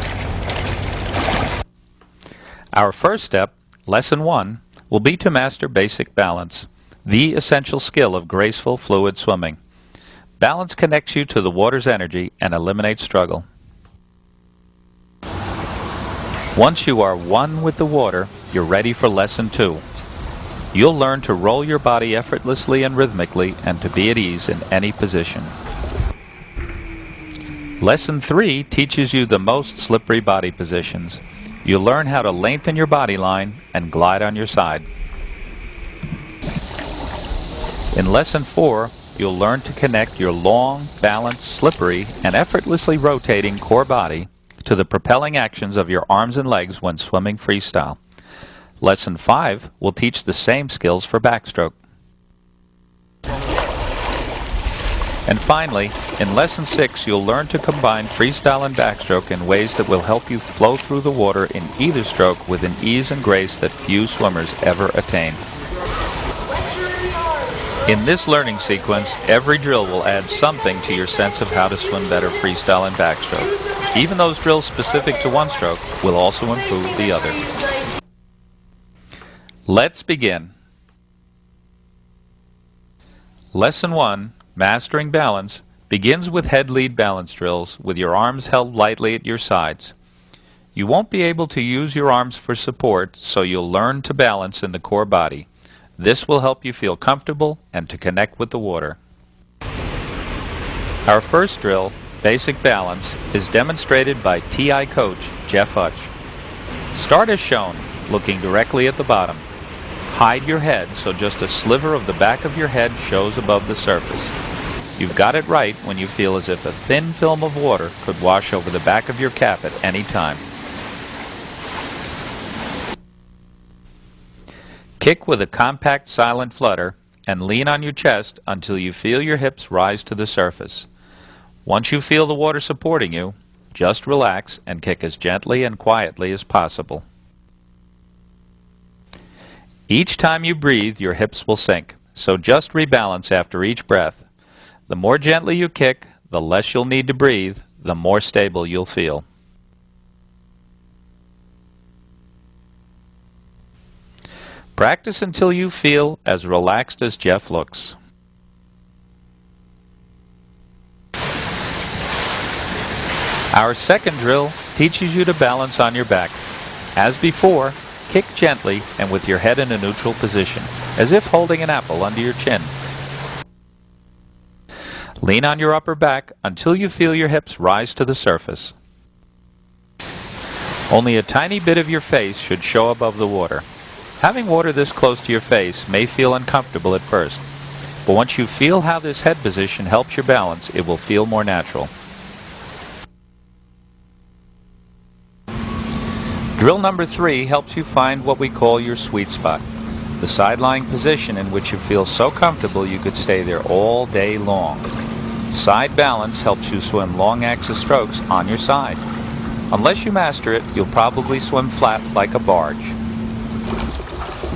Our first step, Lesson 1, will be to master basic balance, the essential skill of graceful, fluid swimming. Balance connects you to the water's energy and eliminates struggle. Once you are one with the water, you're ready for Lesson 2. You'll learn to roll your body effortlessly and rhythmically and to be at ease in any position. Lesson 3 teaches you the most slippery body positions. You'll learn how to lengthen your body line and glide on your side. In Lesson 4, you'll learn to connect your long, balanced, slippery, and effortlessly rotating core body to the propelling actions of your arms and legs when swimming freestyle. Lesson 5 will teach the same skills for backstroke. And finally, in Lesson 6, you'll learn to combine freestyle and backstroke in ways that will help you flow through the water in either stroke with an ease and grace that few swimmers ever attain. In this learning sequence, every drill will add something to your sense of how to swim better freestyle and backstroke. Even those drills specific to one stroke will also improve the other. Let's begin. Lesson 1, Mastering Balance, begins with head-lead balance drills with your arms held lightly at your sides. You won't be able to use your arms for support, so you'll learn to balance in the core body. This will help you feel comfortable and to connect with the water. Our first drill, Basic Balance, is demonstrated by TI coach Jeff Hutch. Start as shown, looking directly at the bottom. Hide your head so just a sliver of the back of your head shows above the surface. You've got it right when you feel as if a thin film of water could wash over the back of your cap at any time. Kick with a compact, silent flutter and lean on your chest until you feel your hips rise to the surface. Once you feel the water supporting you, just relax and kick as gently and quietly as possible. Each time you breathe, your hips will sink, so just rebalance after each breath. The more gently you kick, the less you'll need to breathe, the more stable you'll feel. Practice until you feel as relaxed as Jeff looks. Our second drill teaches you to balance on your back. As before, kick gently and with your head in a neutral position, as if holding an apple under your chin. Lean on your upper back until you feel your hips rise to the surface. Only a tiny bit of your face should show above the water. Having water this close to your face may feel uncomfortable at first, but once you feel how this head position helps your balance, it will feel more natural. Drill number 3 helps you find what we call your sweet spot, the side-lying position in which you feel so comfortable you could stay there all day long. Side balance helps you swim long axis strokes on your side. Unless you master it, you'll probably swim flat like a barge.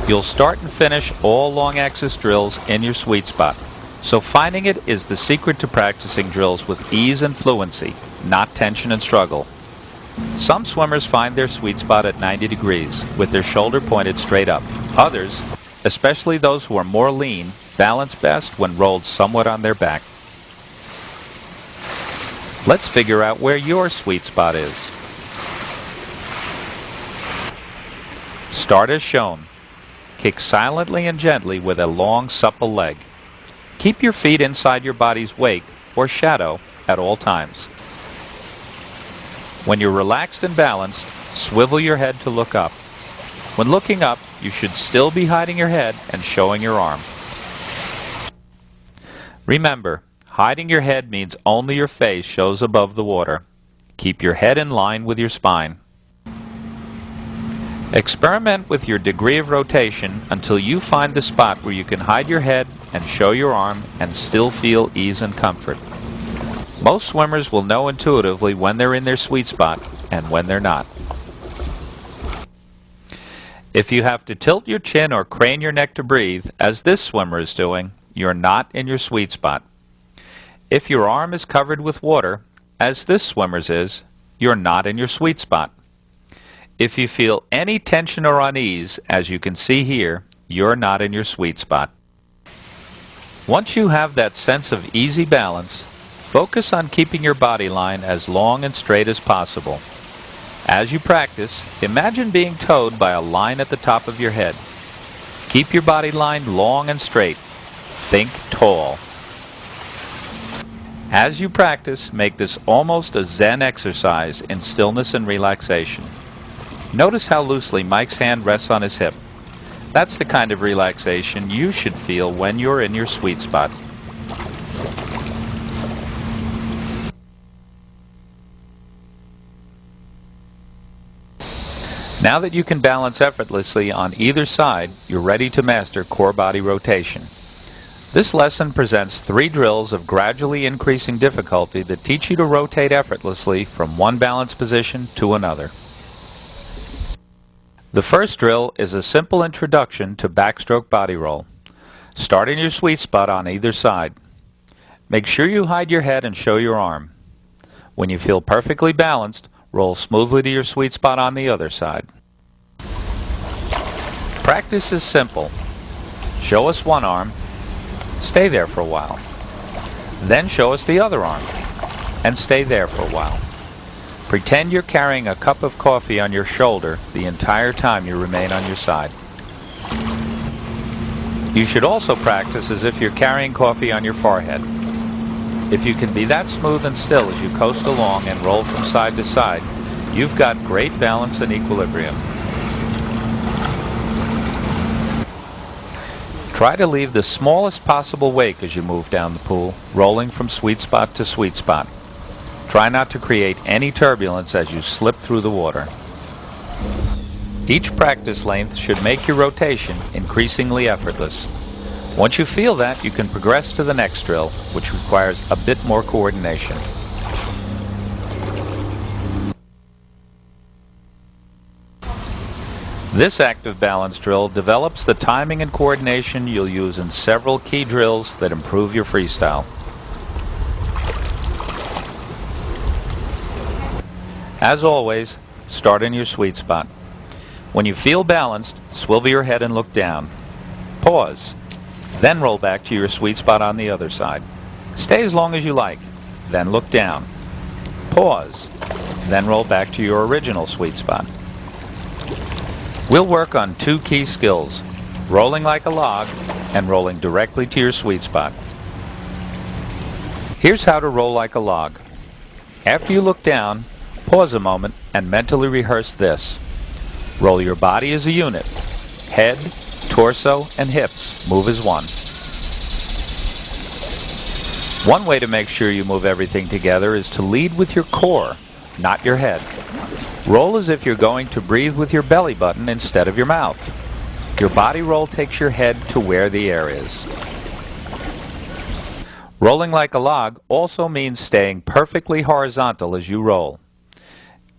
You'll start and finish all long axis drills in your sweet spot, so finding it is the secret to practicing drills with ease and fluency, not tension and struggle. Some swimmers find their sweet spot at 90 degrees, with their shoulder pointed straight up. Others, especially those who are more lean, balance best when rolled somewhat on their back. Let's figure out where your sweet spot is. Start as shown. Kick silently and gently with a long, supple leg. Keep your feet inside your body's wake, or shadow, at all times. When you're relaxed and balanced, swivel your head to look up. When looking up, you should still be hiding your head and showing your arm. Remember, hiding your head means only your face shows above the water. Keep your head in line with your spine. Experiment with your degree of rotation until you find the spot where you can hide your head and show your arm and still feel ease and comfort. Most swimmers will know intuitively when they're in their sweet spot and when they're not. If you have to tilt your chin or crane your neck to breathe, as this swimmer is doing, you're not in your sweet spot. If your arm is covered with water, as this swimmer's is, you're not in your sweet spot. If you feel any tension or unease, as you can see here, you're not in your sweet spot. Once you have that sense of easy balance, focus on keeping your body line as long and straight as possible. As you practice, imagine being towed by a line at the top of your head. Keep your body line long and straight. Think tall. As you practice, make this almost a Zen exercise in stillness and relaxation. Notice how loosely Mike's hand rests on his hip. That's the kind of relaxation you should feel when you're in your sweet spot. Now that you can balance effortlessly on either side, you're ready to master core body rotation. This lesson presents 3 drills of gradually increasing difficulty that teach you to rotate effortlessly from one balance position to another. The first drill is a simple introduction to backstroke body roll. Start in your sweet spot on either side. Make sure you hide your head and show your arm. When you feel perfectly balanced, roll smoothly to your sweet spot on the other side. Practice is simple. Show us one arm, stay there for a while. Then show us the other arm, and stay there for a while. Pretend you're carrying a cup of coffee on your shoulder the entire time you remain on your side. You should also practice as if you're carrying coffee on your forehead. If you can be that smooth and still as you coast along and roll from side to side, you've got great balance and equilibrium. Try to leave the smallest possible wake as you move down the pool, rolling from sweet spot to sweet spot. Try not to create any turbulence as you slip through the water. Each practice length should make your rotation increasingly effortless. Once you feel that, you can progress to the next drill, which requires a bit more coordination. This active balance drill develops the timing and coordination you'll use in several key drills that improve your freestyle. As always, start in your sweet spot. When you feel balanced, swivel your head and look down. Pause. Then roll back to your sweet spot on the other side. Stay as long as you like. Then look down. Pause. Then roll back to your original sweet spot. We'll work on 2 key skills, rolling like a log and rolling directly to your sweet spot. Here's how to roll like a log. After you look down, pause a moment and mentally rehearse this. Roll your body as a unit. Head, torso, and hips move as one. One way to make sure you move everything together is to lead with your core, not your head. Roll as if you're going to breathe with your belly button instead of your mouth. Your body roll takes your head to where the air is. Rolling like a log also means staying perfectly horizontal as you roll.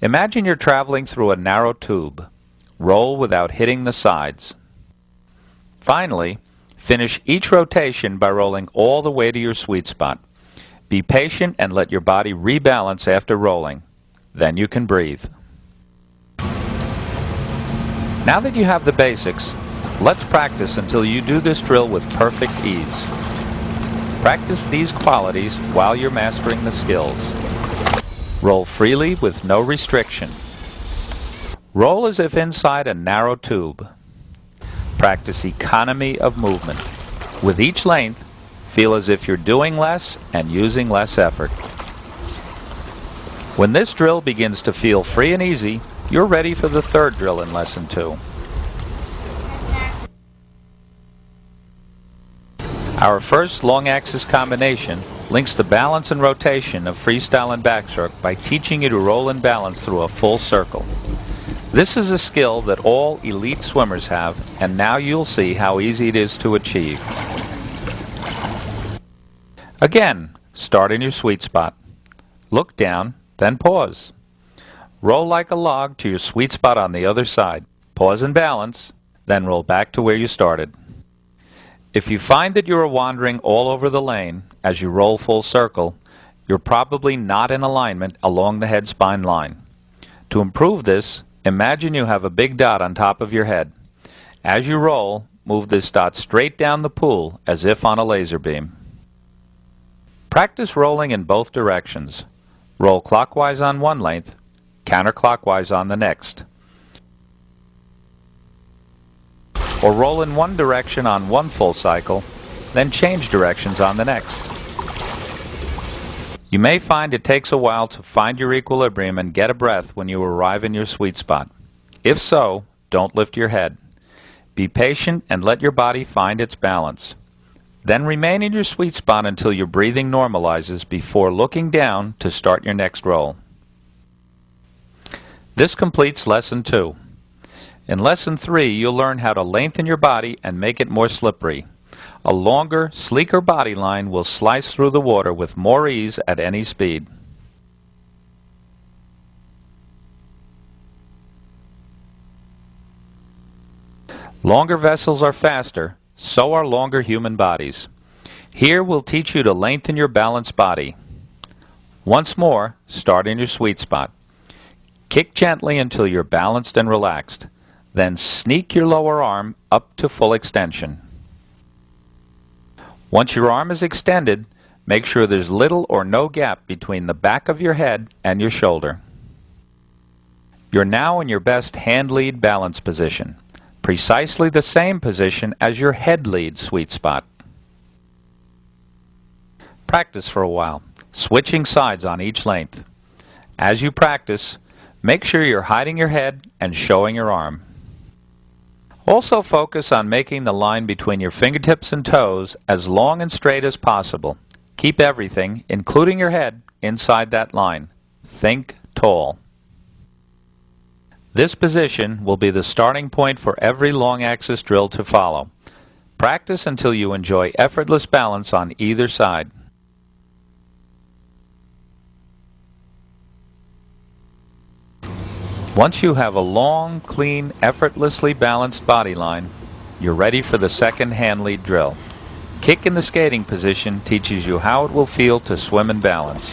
Imagine you're traveling through a narrow tube. Roll without hitting the sides. Finally, finish each rotation by rolling all the way to your sweet spot. Be patient and let your body rebalance after rolling. Then you can breathe. Now that you have the basics, let's practice until you do this drill with perfect ease. Practice these qualities while you're mastering the skills. Roll freely with no restriction. Roll as if inside a narrow tube. Practice economy of movement. With each length, feel as if you're doing less and using less effort. When this drill begins to feel free and easy, you're ready for the third drill in Lesson 2. Our first long axis combination links the balance and rotation of freestyle and backstroke by teaching you to roll and balance through a full circle. This is a skill that all elite swimmers have, and now you'll see how easy it is to achieve. Again, start in your sweet spot. Look down, then pause. Roll like a log to your sweet spot on the other side. Pause and balance, then roll back to where you started. If you find that you are wandering all over the lane as you roll full circle, you're probably not in alignment along the head spine line. To improve this, imagine you have a big dot on top of your head. As you roll, move this dot straight down the pool as if on a laser beam. Practice rolling in both directions. Roll clockwise on one length, counterclockwise on the next. Or roll in one direction on one full cycle, then change directions on the next. You may find it takes a while to find your equilibrium and get a breath when you arrive in your sweet spot. If so, don't lift your head. Be patient and let your body find its balance. Then remain in your sweet spot until your breathing normalizes before looking down to start your next roll. This completes Lesson 2. In Lesson 3, you'll learn how to lengthen your body and make it more slippery. A longer, sleeker body line will slice through the water with more ease at any speed. Longer vessels are faster, so are longer human bodies. Here we'll teach you to lengthen your balanced body. Once more, start in your sweet spot. Kick gently until you're balanced and relaxed. Then sneak your lower arm up to full extension. Once your arm is extended, make sure there's little or no gap between the back of your head and your shoulder. You're now in your best hand lead balance position, precisely the same position as your head lead sweet spot. Practice for a while, switching sides on each length. As you practice, make sure you're hiding your head and showing your arm. Also focus on making the line between your fingertips and toes as long and straight as possible. Keep everything, including your head, inside that line. Think tall. This position will be the starting point for every long axis drill to follow. Practice until you enjoy effortless balance on either side. Once you have a long, clean, effortlessly balanced body line, you're ready for the second hand lead drill. Kick in the skating position teaches you how it will feel to swim and balance.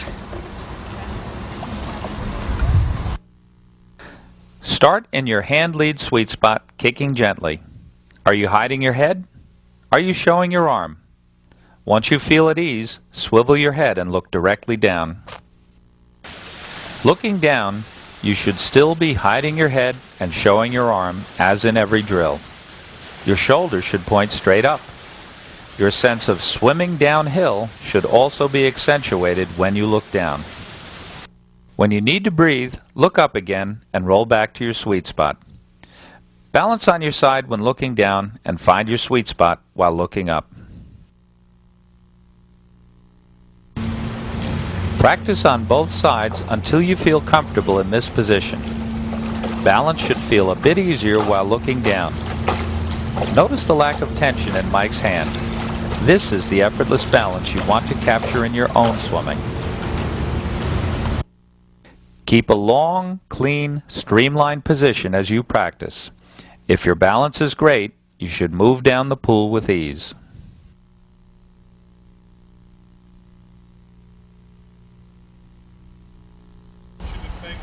Start in your hand lead sweet spot, kicking gently. Are you hiding your head? Are you showing your arm? Once you feel at ease, swivel your head and look directly down. Looking down, you should still be hiding your head and showing your arm, as in every drill. Your shoulders should point straight up. Your sense of swimming downhill should also be accentuated when you look down. When you need to breathe, look up again and roll back to your sweet spot. Balance on your side when looking down and find your sweet spot while looking up. Practice on both sides until you feel comfortable in this position. Balance should feel a bit easier while looking down. Notice the lack of tension in Mike's hand. This is the effortless balance you want to capture in your own swimming. Keep a long, clean, streamlined position as you practice. If your balance is great, you should move down the pool with ease.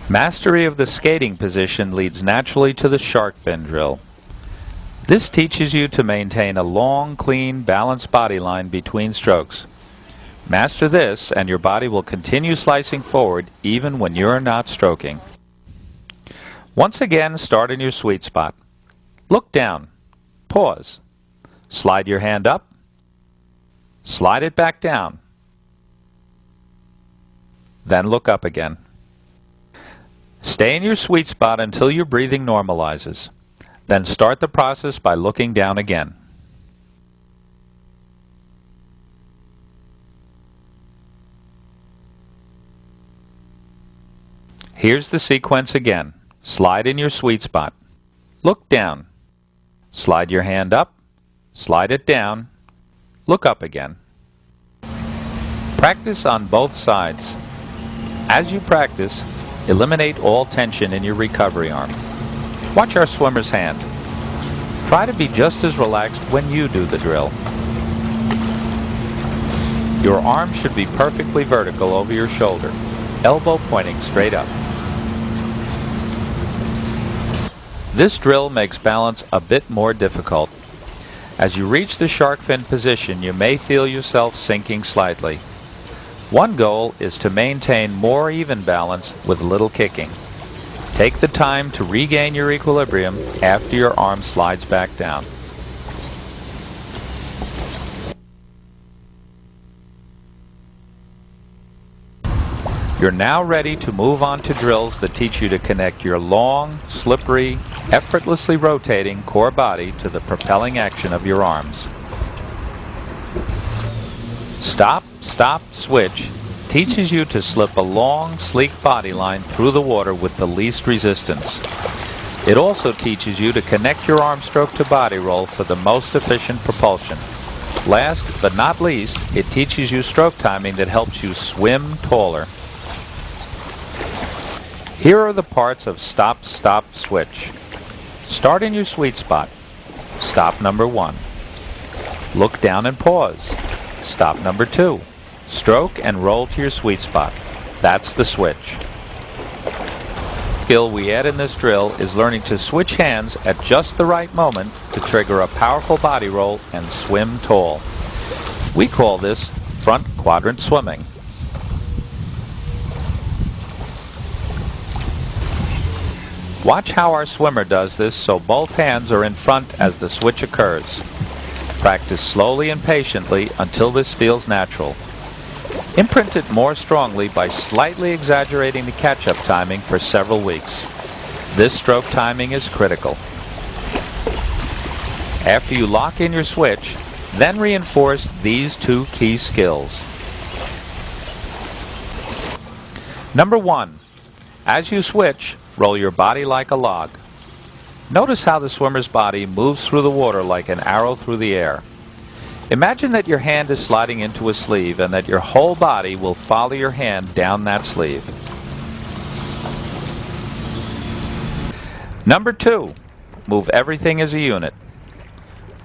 Mastery of the skating position leads naturally to the shark fin drill. This teaches you to maintain a long, clean, balanced body line between strokes. Master this and your body will continue slicing forward even when you're not stroking. Once again, start in your sweet spot. Look down. Pause. Slide your hand up. Slide it back down. Then look up again. Stay in your sweet spot until your breathing normalizes. Then start the process by looking down again. Here's the sequence again. Slide in your sweet spot. Look down. Slide your hand up. Slide it down. Look up again. Practice on both sides. As you practice, eliminate all tension in your recovery arm. Watch our swimmer's hand. Try to be just as relaxed when you do the drill. Your arm should be perfectly vertical over your shoulder, elbow pointing straight up. This drill makes balance a bit more difficult. As you reach the shark fin position, you may feel yourself sinking slightly. One goal is to maintain more even balance with little kicking. Take the time to regain your equilibrium after your arm slides back down. You're now ready to move on to drills that teach you to connect your long, slippery, effortlessly rotating core body to the propelling action of your arms. Stop, stop, switch teaches you to slip a long, sleek body line through the water with the least resistance. It also teaches you to connect your arm stroke to body roll for the most efficient propulsion. Last but not least, it teaches you stroke timing that helps you swim taller. Here are the parts of stop, stop, switch. Start in your sweet spot. Stop number 1. Look down and pause. Stop number 2. Stroke and roll to your sweet spot. That's the switch. The skill we add in this drill is learning to switch hands at just the right moment to trigger a powerful body roll and swim tall. We call this front quadrant swimming. Watch how our swimmer does this so both hands are in front as the switch occurs. Practice slowly and patiently until this feels natural. Imprint it more strongly by slightly exaggerating the catch-up timing for several weeks. This stroke timing is critical. After you lock in your switch, then reinforce these 2 key skills. Number 1. As you switch, roll your body like a log. Notice how the swimmer's body moves through the water like an arrow through the air. Imagine that your hand is sliding into a sleeve and that your whole body will follow your hand down that sleeve. Number 2, move everything as a unit.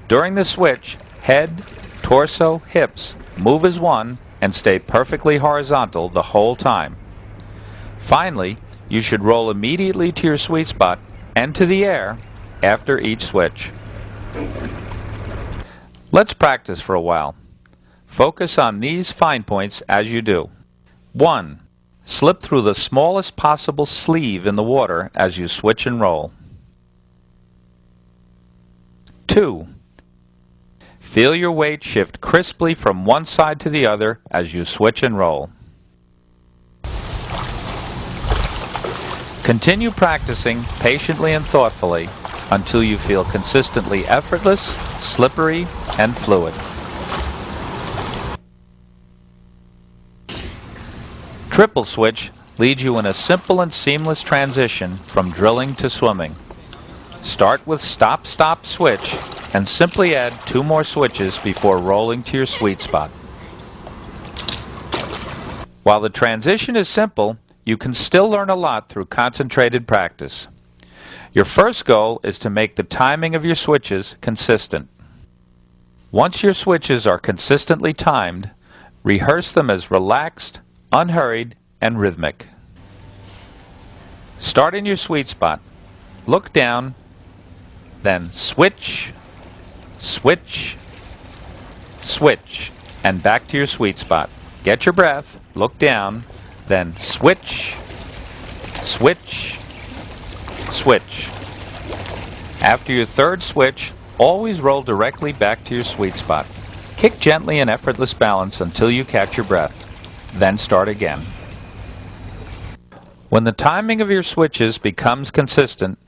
During the switch, head, torso, hips move as one and stay perfectly horizontal the whole time. Finally, you should roll immediately to your sweet spot and to the air after each switch. Let's practice for a while. Focus on these fine points as you do. 1. Slip through the smallest possible sleeve in the water as you switch and roll. 2. Feel your weight shift crisply from one side to the other as you switch and roll. Continue practicing patiently and thoughtfully until you feel consistently effortless, slippery, and fluid. Triple switch leads you in a simple and seamless transition from drilling to swimming. Start with stop, stop, switch, and simply add 2 more switches before rolling to your sweet spot. While the transition is simple, you can still learn a lot through concentrated practice. Your first goal is to make the timing of your switches consistent. Once your switches are consistently timed, rehearse them as relaxed, unhurried, and rhythmic. Start in your sweet spot. Look down, then switch, switch, switch, and back to your sweet spot. Get your breath, look down, then switch, switch, switch. After your third switch, always roll directly back to your sweet spot. Kick gently in effortless balance until you catch your breath. Then start again. When the timing of your switches becomes consistent,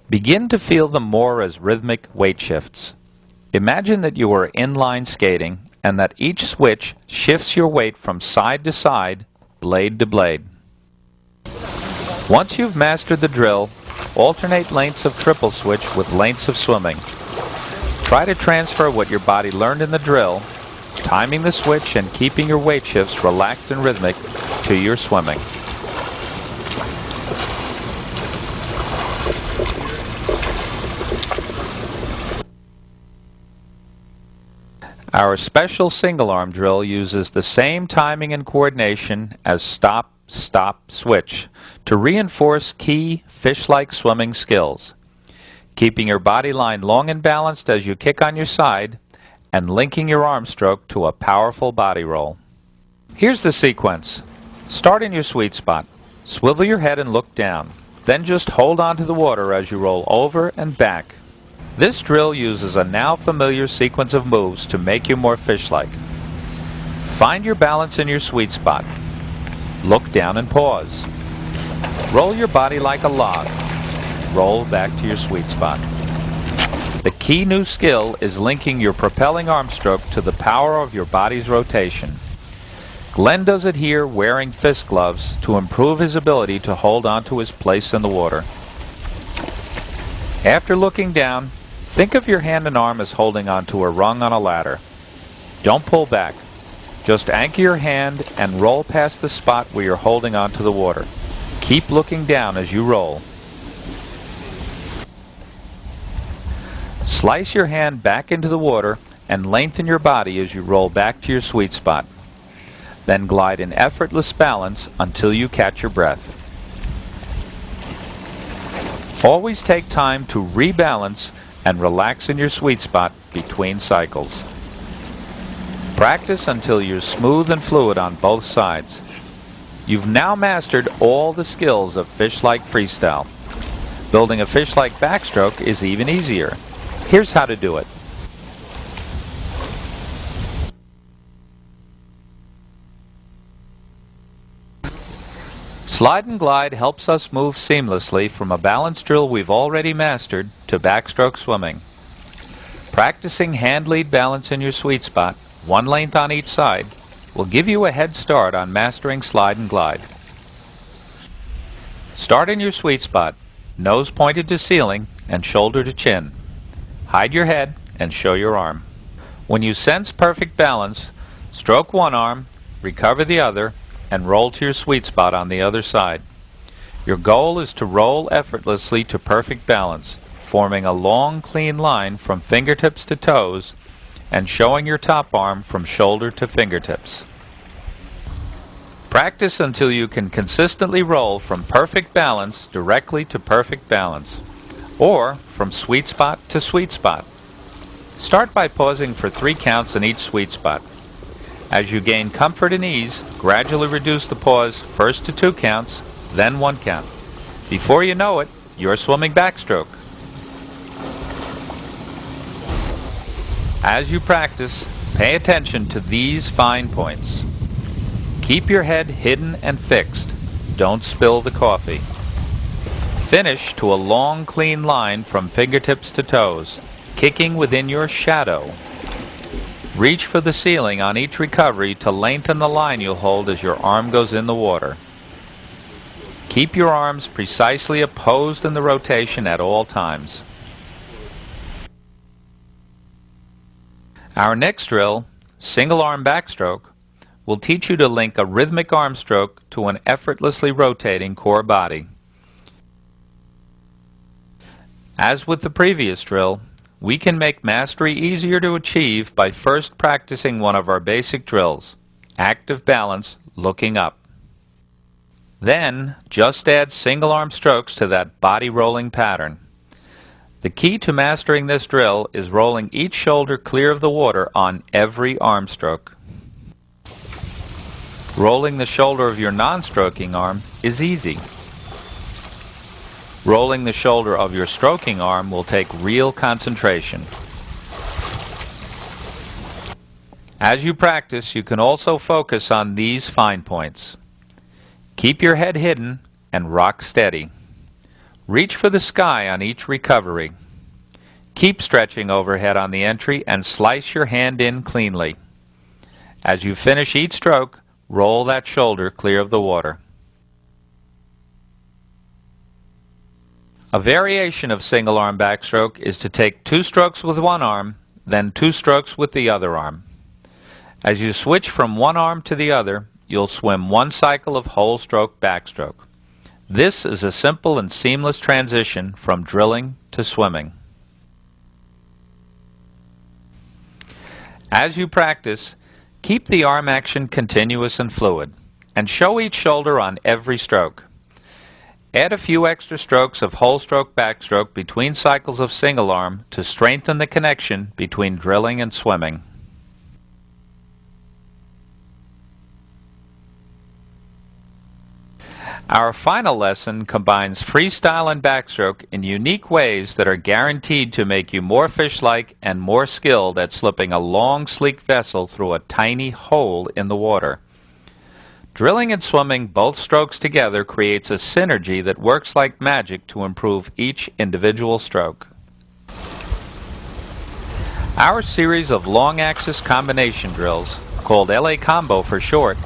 begin to feel them more as rhythmic weight shifts. Imagine that you are inline skating and that each switch shifts your weight from side to side, blade to blade. Once you've mastered the drill, alternate lengths of triple switch with lengths of swimming. Try to transfer what your body learned in the drill, timing the switch and keeping your weight shifts relaxed and rhythmic, to your swimming. Our special single arm drill uses the same timing and coordination as stop, stop, switch to reinforce key fish-like swimming skills, keeping your body line long and balanced as you kick on your side and linking your arm stroke to a powerful body roll. Here's the sequence. Start in your sweet spot. Swivel your head and look down. Then just hold on to the water as you roll over and back. This drill uses a now familiar sequence of moves to make you more fish-like. Find your balance in your sweet spot. Look down and pause. Roll your body like a log. Roll back to your sweet spot. The key new skill is linking your propelling arm stroke to the power of your body's rotation. Glenn does it here wearing fist gloves to improve his ability to hold on to his place in the water. After looking down, think of your hand and arm as holding onto a rung on a ladder. Don't pull back. Just anchor your hand and roll past the spot where you're holding onto the water. Keep looking down as you roll. Slice your hand back into the water and lengthen your body as you roll back to your sweet spot. Then glide in effortless balance until you catch your breath. Always take time to rebalance and relax in your sweet spot between cycles. Practice until you're smooth and fluid on both sides. You've now mastered all the skills of fish-like freestyle. Building a fish-like backstroke is even easier. Here's how to do it. Slide and glide helps us move seamlessly from a balance drill we've already mastered to backstroke swimming. Practicing hand lead balance in your sweet spot, one length on each side, will give you a head start on mastering slide and glide. Start in your sweet spot, nose pointed to ceiling and shoulder to chin. Hide your head and show your arm. When you sense perfect balance, stroke one arm, recover the other, and roll to your sweet spot on the other side. Your goal is to roll effortlessly to perfect balance, forming a long, clean line from fingertips to toes and showing your top arm from shoulder to fingertips. Practice until you can consistently roll from perfect balance directly to perfect balance, or from sweet spot to sweet spot. Start by pausing for 3 counts in each sweet spot. As you gain comfort and ease, gradually reduce the pause first to 2 counts, then 1 count. Before you know it, you're swimming backstroke. As you practice, pay attention to these fine points. Keep your head hidden and fixed. Don't spill the coffee. Finish to a long, clean line from fingertips to toes, kicking within your shadow. Reach for the ceiling on each recovery to lengthen the line you'll hold as your arm goes in the water. Keep your arms precisely opposed in the rotation at all times. Our next drill, single arm backstroke, will teach you to link a rhythmic arm stroke to an effortlessly rotating core body. As with the previous drill, we can make mastery easier to achieve by first practicing one of our basic drills, active balance, looking up. Then, just add single arm strokes to that body rolling pattern. The key to mastering this drill is rolling each shoulder clear of the water on every arm stroke. Rolling the shoulder of your non-stroking arm is easy. Rolling the shoulder of your stroking arm will take real concentration. As you practice, you can also focus on these fine points. Keep your head hidden and rock steady. Reach for the sky on each recovery. Keep stretching overhead on the entry and slice your hand in cleanly. As you finish each stroke, roll that shoulder clear of the water. A variation of single arm backstroke is to take 2 strokes with one arm, then 2 strokes with the other arm. As you switch from one arm to the other, you'll swim 1 cycle of whole stroke backstroke. This is a simple and seamless transition from drilling to swimming. As you practice, keep the arm action continuous and fluid, and show each shoulder on every stroke. Add a few extra strokes of whole stroke backstroke between cycles of single arm to strengthen the connection between drilling and swimming. Our final lesson combines freestyle and backstroke in unique ways that are guaranteed to make you more fish-like and more skilled at slipping a long, sleek vessel through a tiny hole in the water. Drilling and swimming both strokes together creates a synergy that works like magic to improve each individual stroke. Our series of long axis combination drills, called LA Combo for short,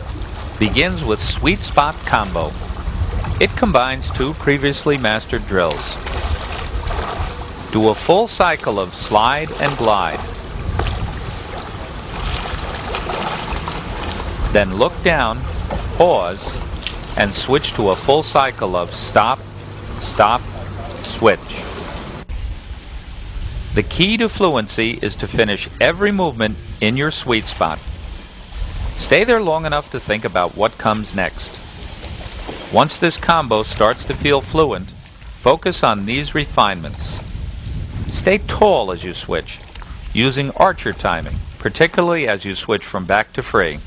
begins with Sweet Spot Combo. It combines 2 previously mastered drills. Do a full cycle of slide and glide. Then look down, pause, and switch to a full cycle of stop, stop, switch. The key to fluency is to finish every movement in your sweet spot. Stay there long enough to think about what comes next. Once this combo starts to feel fluent, focus on these refinements. Stay tall as you switch, using archer timing, particularly as you switch from back to free.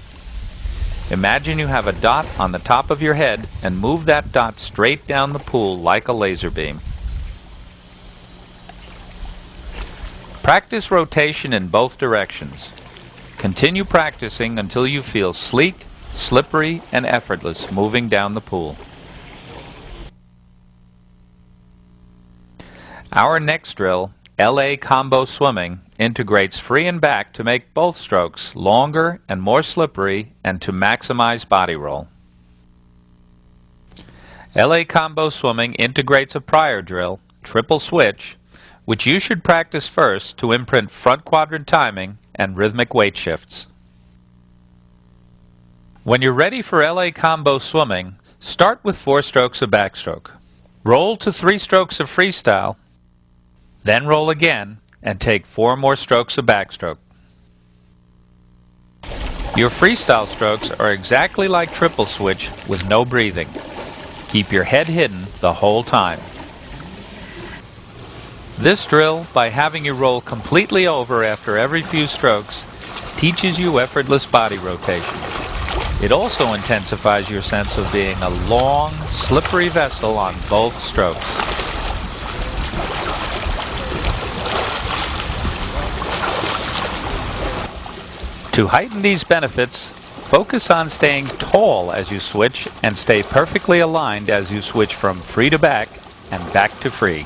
Imagine you have a dot on the top of your head and move that dot straight down the pool like a laser beam. Practice rotation in both directions. Continue practicing until you feel sleek, slippery, and effortless moving down the pool. Our next drill, LA Combo Swimming, integrates free and back to make both strokes longer and more slippery and to maximize body roll. LA Combo Swimming integrates a prior drill, triple switch, which you should practice first to imprint front quadrant timing and rhythmic weight shifts. When you're ready for LA Combo Swimming, start with 4 strokes of backstroke. Roll to 3 strokes of freestyle, then roll again and take 4 more strokes of backstroke. Your freestyle strokes are exactly like triple switch with no breathing. Keep your head hidden the whole time. This drill, by having you roll completely over after every few strokes, teaches you effortless body rotation. It also intensifies your sense of being a long, slippery vessel on both strokes. To heighten these benefits, focus on staying tall as you switch and stay perfectly aligned as you switch from free to back and back to free.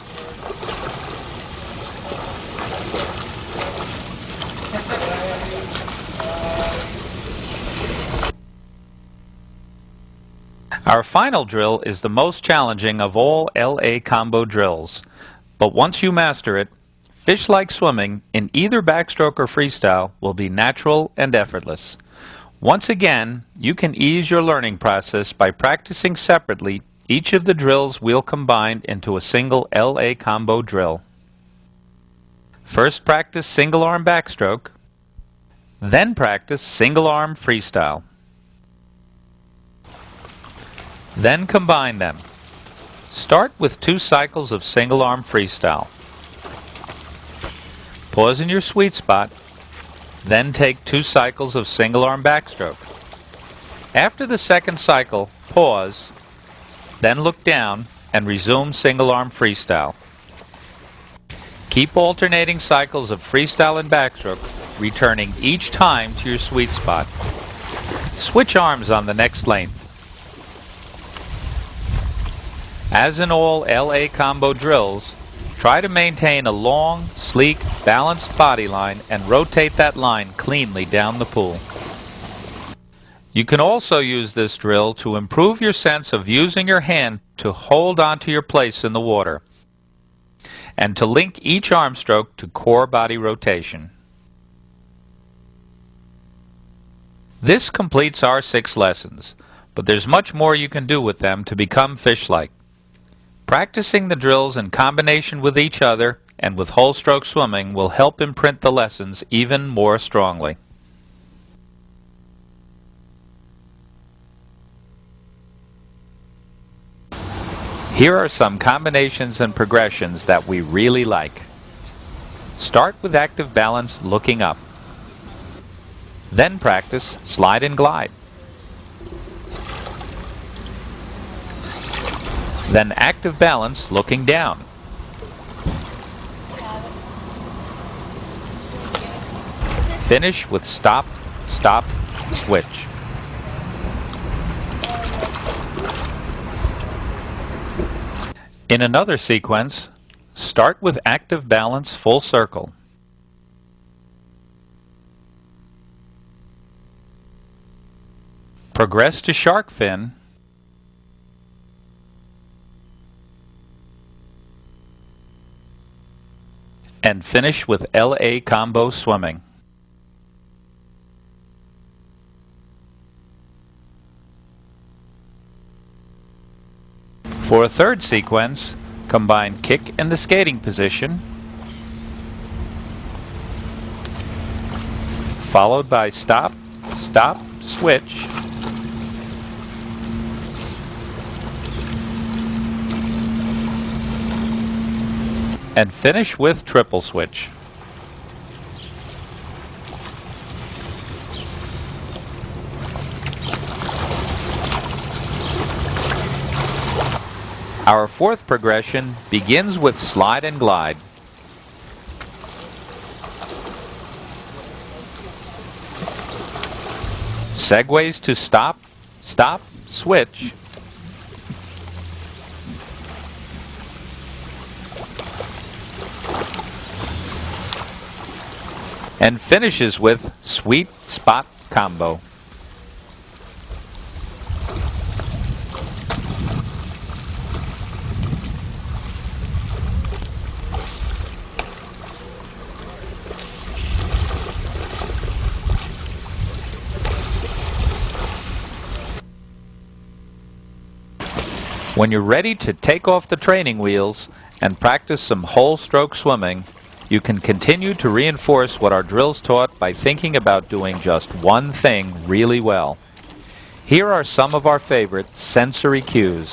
Our final drill is the most challenging of all LA Combo drills, but once you master it, fish-like swimming in either backstroke or freestyle will be natural and effortless. Once again, you can ease your learning process by practicing separately each of the drills we'll combine into a single LA Combo drill. First practice single arm backstroke, then practice single arm freestyle. Then combine them. Start with 2 cycles of single arm freestyle. Pause in your sweet spot, then take 2 cycles of single arm backstroke. After the second cycle, pause, then look down and resume single arm freestyle. Keep alternating cycles of freestyle and backstroke, returning each time to your sweet spot. Switch arms on the next length. As in all LA Combo drills, try to maintain a long, sleek, balanced body line and rotate that line cleanly down the pool. You can also use this drill to improve your sense of using your hand to hold onto your place in the water. and to link each arm stroke to core body rotation. This completes our 6 lessons, but there's much more you can do with them to become fish-like. Practicing the drills in combination with each other and with whole stroke swimming will help imprint the lessons even more strongly. Here are some combinations and progressions that we really like. Start with active balance looking up. Then practice slide and glide. Then active balance looking down. Finish with stop, stop, switch. In another sequence, start with active balance full circle. Progress to shark fin. And finish with LA combo swimming. For a third sequence, combine kick in the skating position, followed by stop, stop, switch, and finish with triple switch. Our fourth progression begins with slide and glide. Segues to stop, stop, switch, and finishes with sweet spot combo. When you're ready to take off the training wheels and practice some whole stroke swimming, you can continue to reinforce what our drills taught by thinking about doing just one thing really well. Here are some of our favorite sensory cues.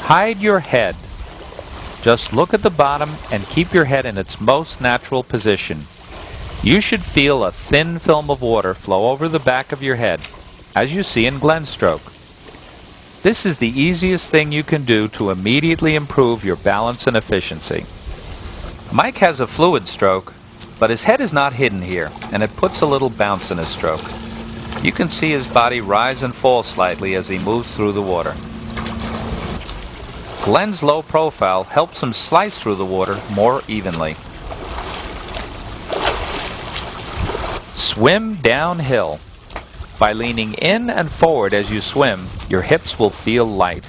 Hide your head. Just look at the bottom and keep your head in its most natural position. You should feel a thin film of water flow over the back of your head, as you see in Glenn's stroke. This is the easiest thing you can do to immediately improve your balance and efficiency. Mike has a fluid stroke, but his head is not hidden here, and it puts a little bounce in his stroke. You can see his body rise and fall slightly as he moves through the water. Glenn's low profile helps him slice through the water more evenly. Swim downhill. By leaning in and forward as you swim, your hips will feel light.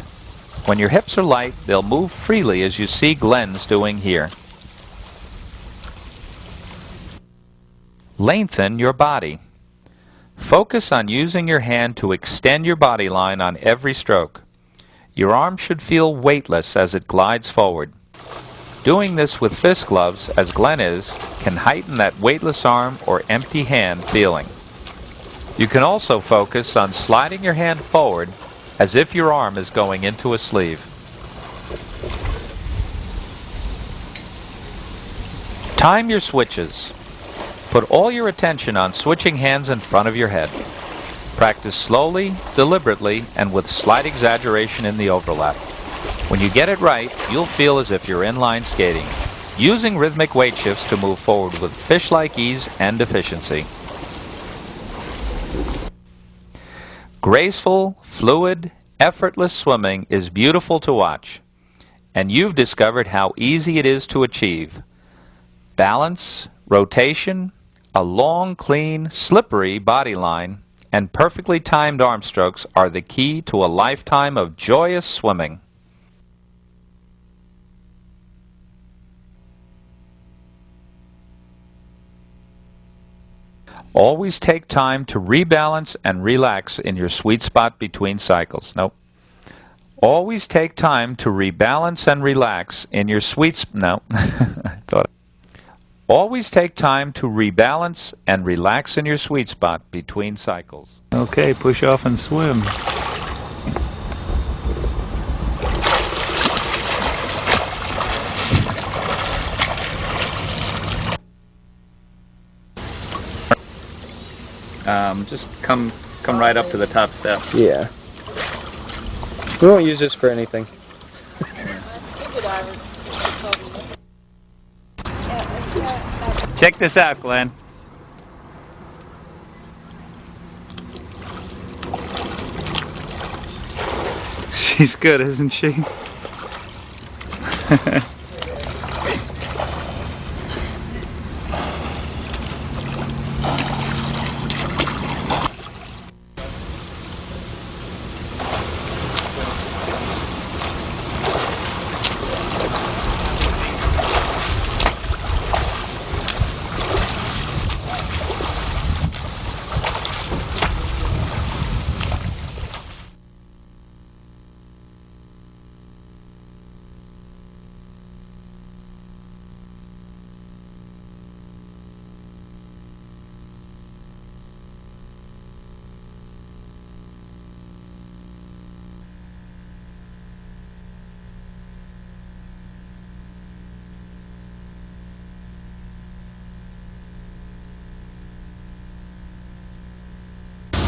When your hips are light, they'll move freely as you see Glenn's doing here. Lengthen your body. Focus on using your hand to extend your body line on every stroke. Your arm should feel weightless as it glides forward. Doing this with fist gloves, as Glenn is, can heighten that weightless arm or empty hand feeling. You can also focus on sliding your hand forward as if your arm is going into a sleeve. Time your switches. Put all your attention on switching hands in front of your head. Practice slowly, deliberately, and with slight exaggeration in the overlap. When you get it right, you'll feel as if you're inline skating, using rhythmic weight shifts to move forward with fish-like ease and efficiency. Graceful, fluid, effortless swimming is beautiful to watch, and you've discovered how easy it is to achieve. Balance, rotation, a long, clean, slippery body line, and perfectly timed arm strokes are the key to a lifetime of joyous swimming. Always take time to rebalance and relax in your sweet spot between cycles. Nope. Always take time to rebalance and relax in your I thought. Always take time to rebalance and relax in your sweet spot between cycles. Okay, push off and swim. Just come right up to the top step. Yeah. We won't use this for anything. Check this out, Glenn. She's good, isn't she?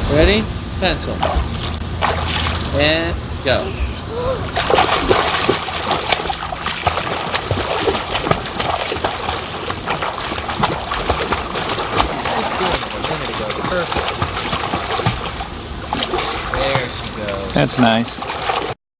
Ready? Pencil. And go. That's nice.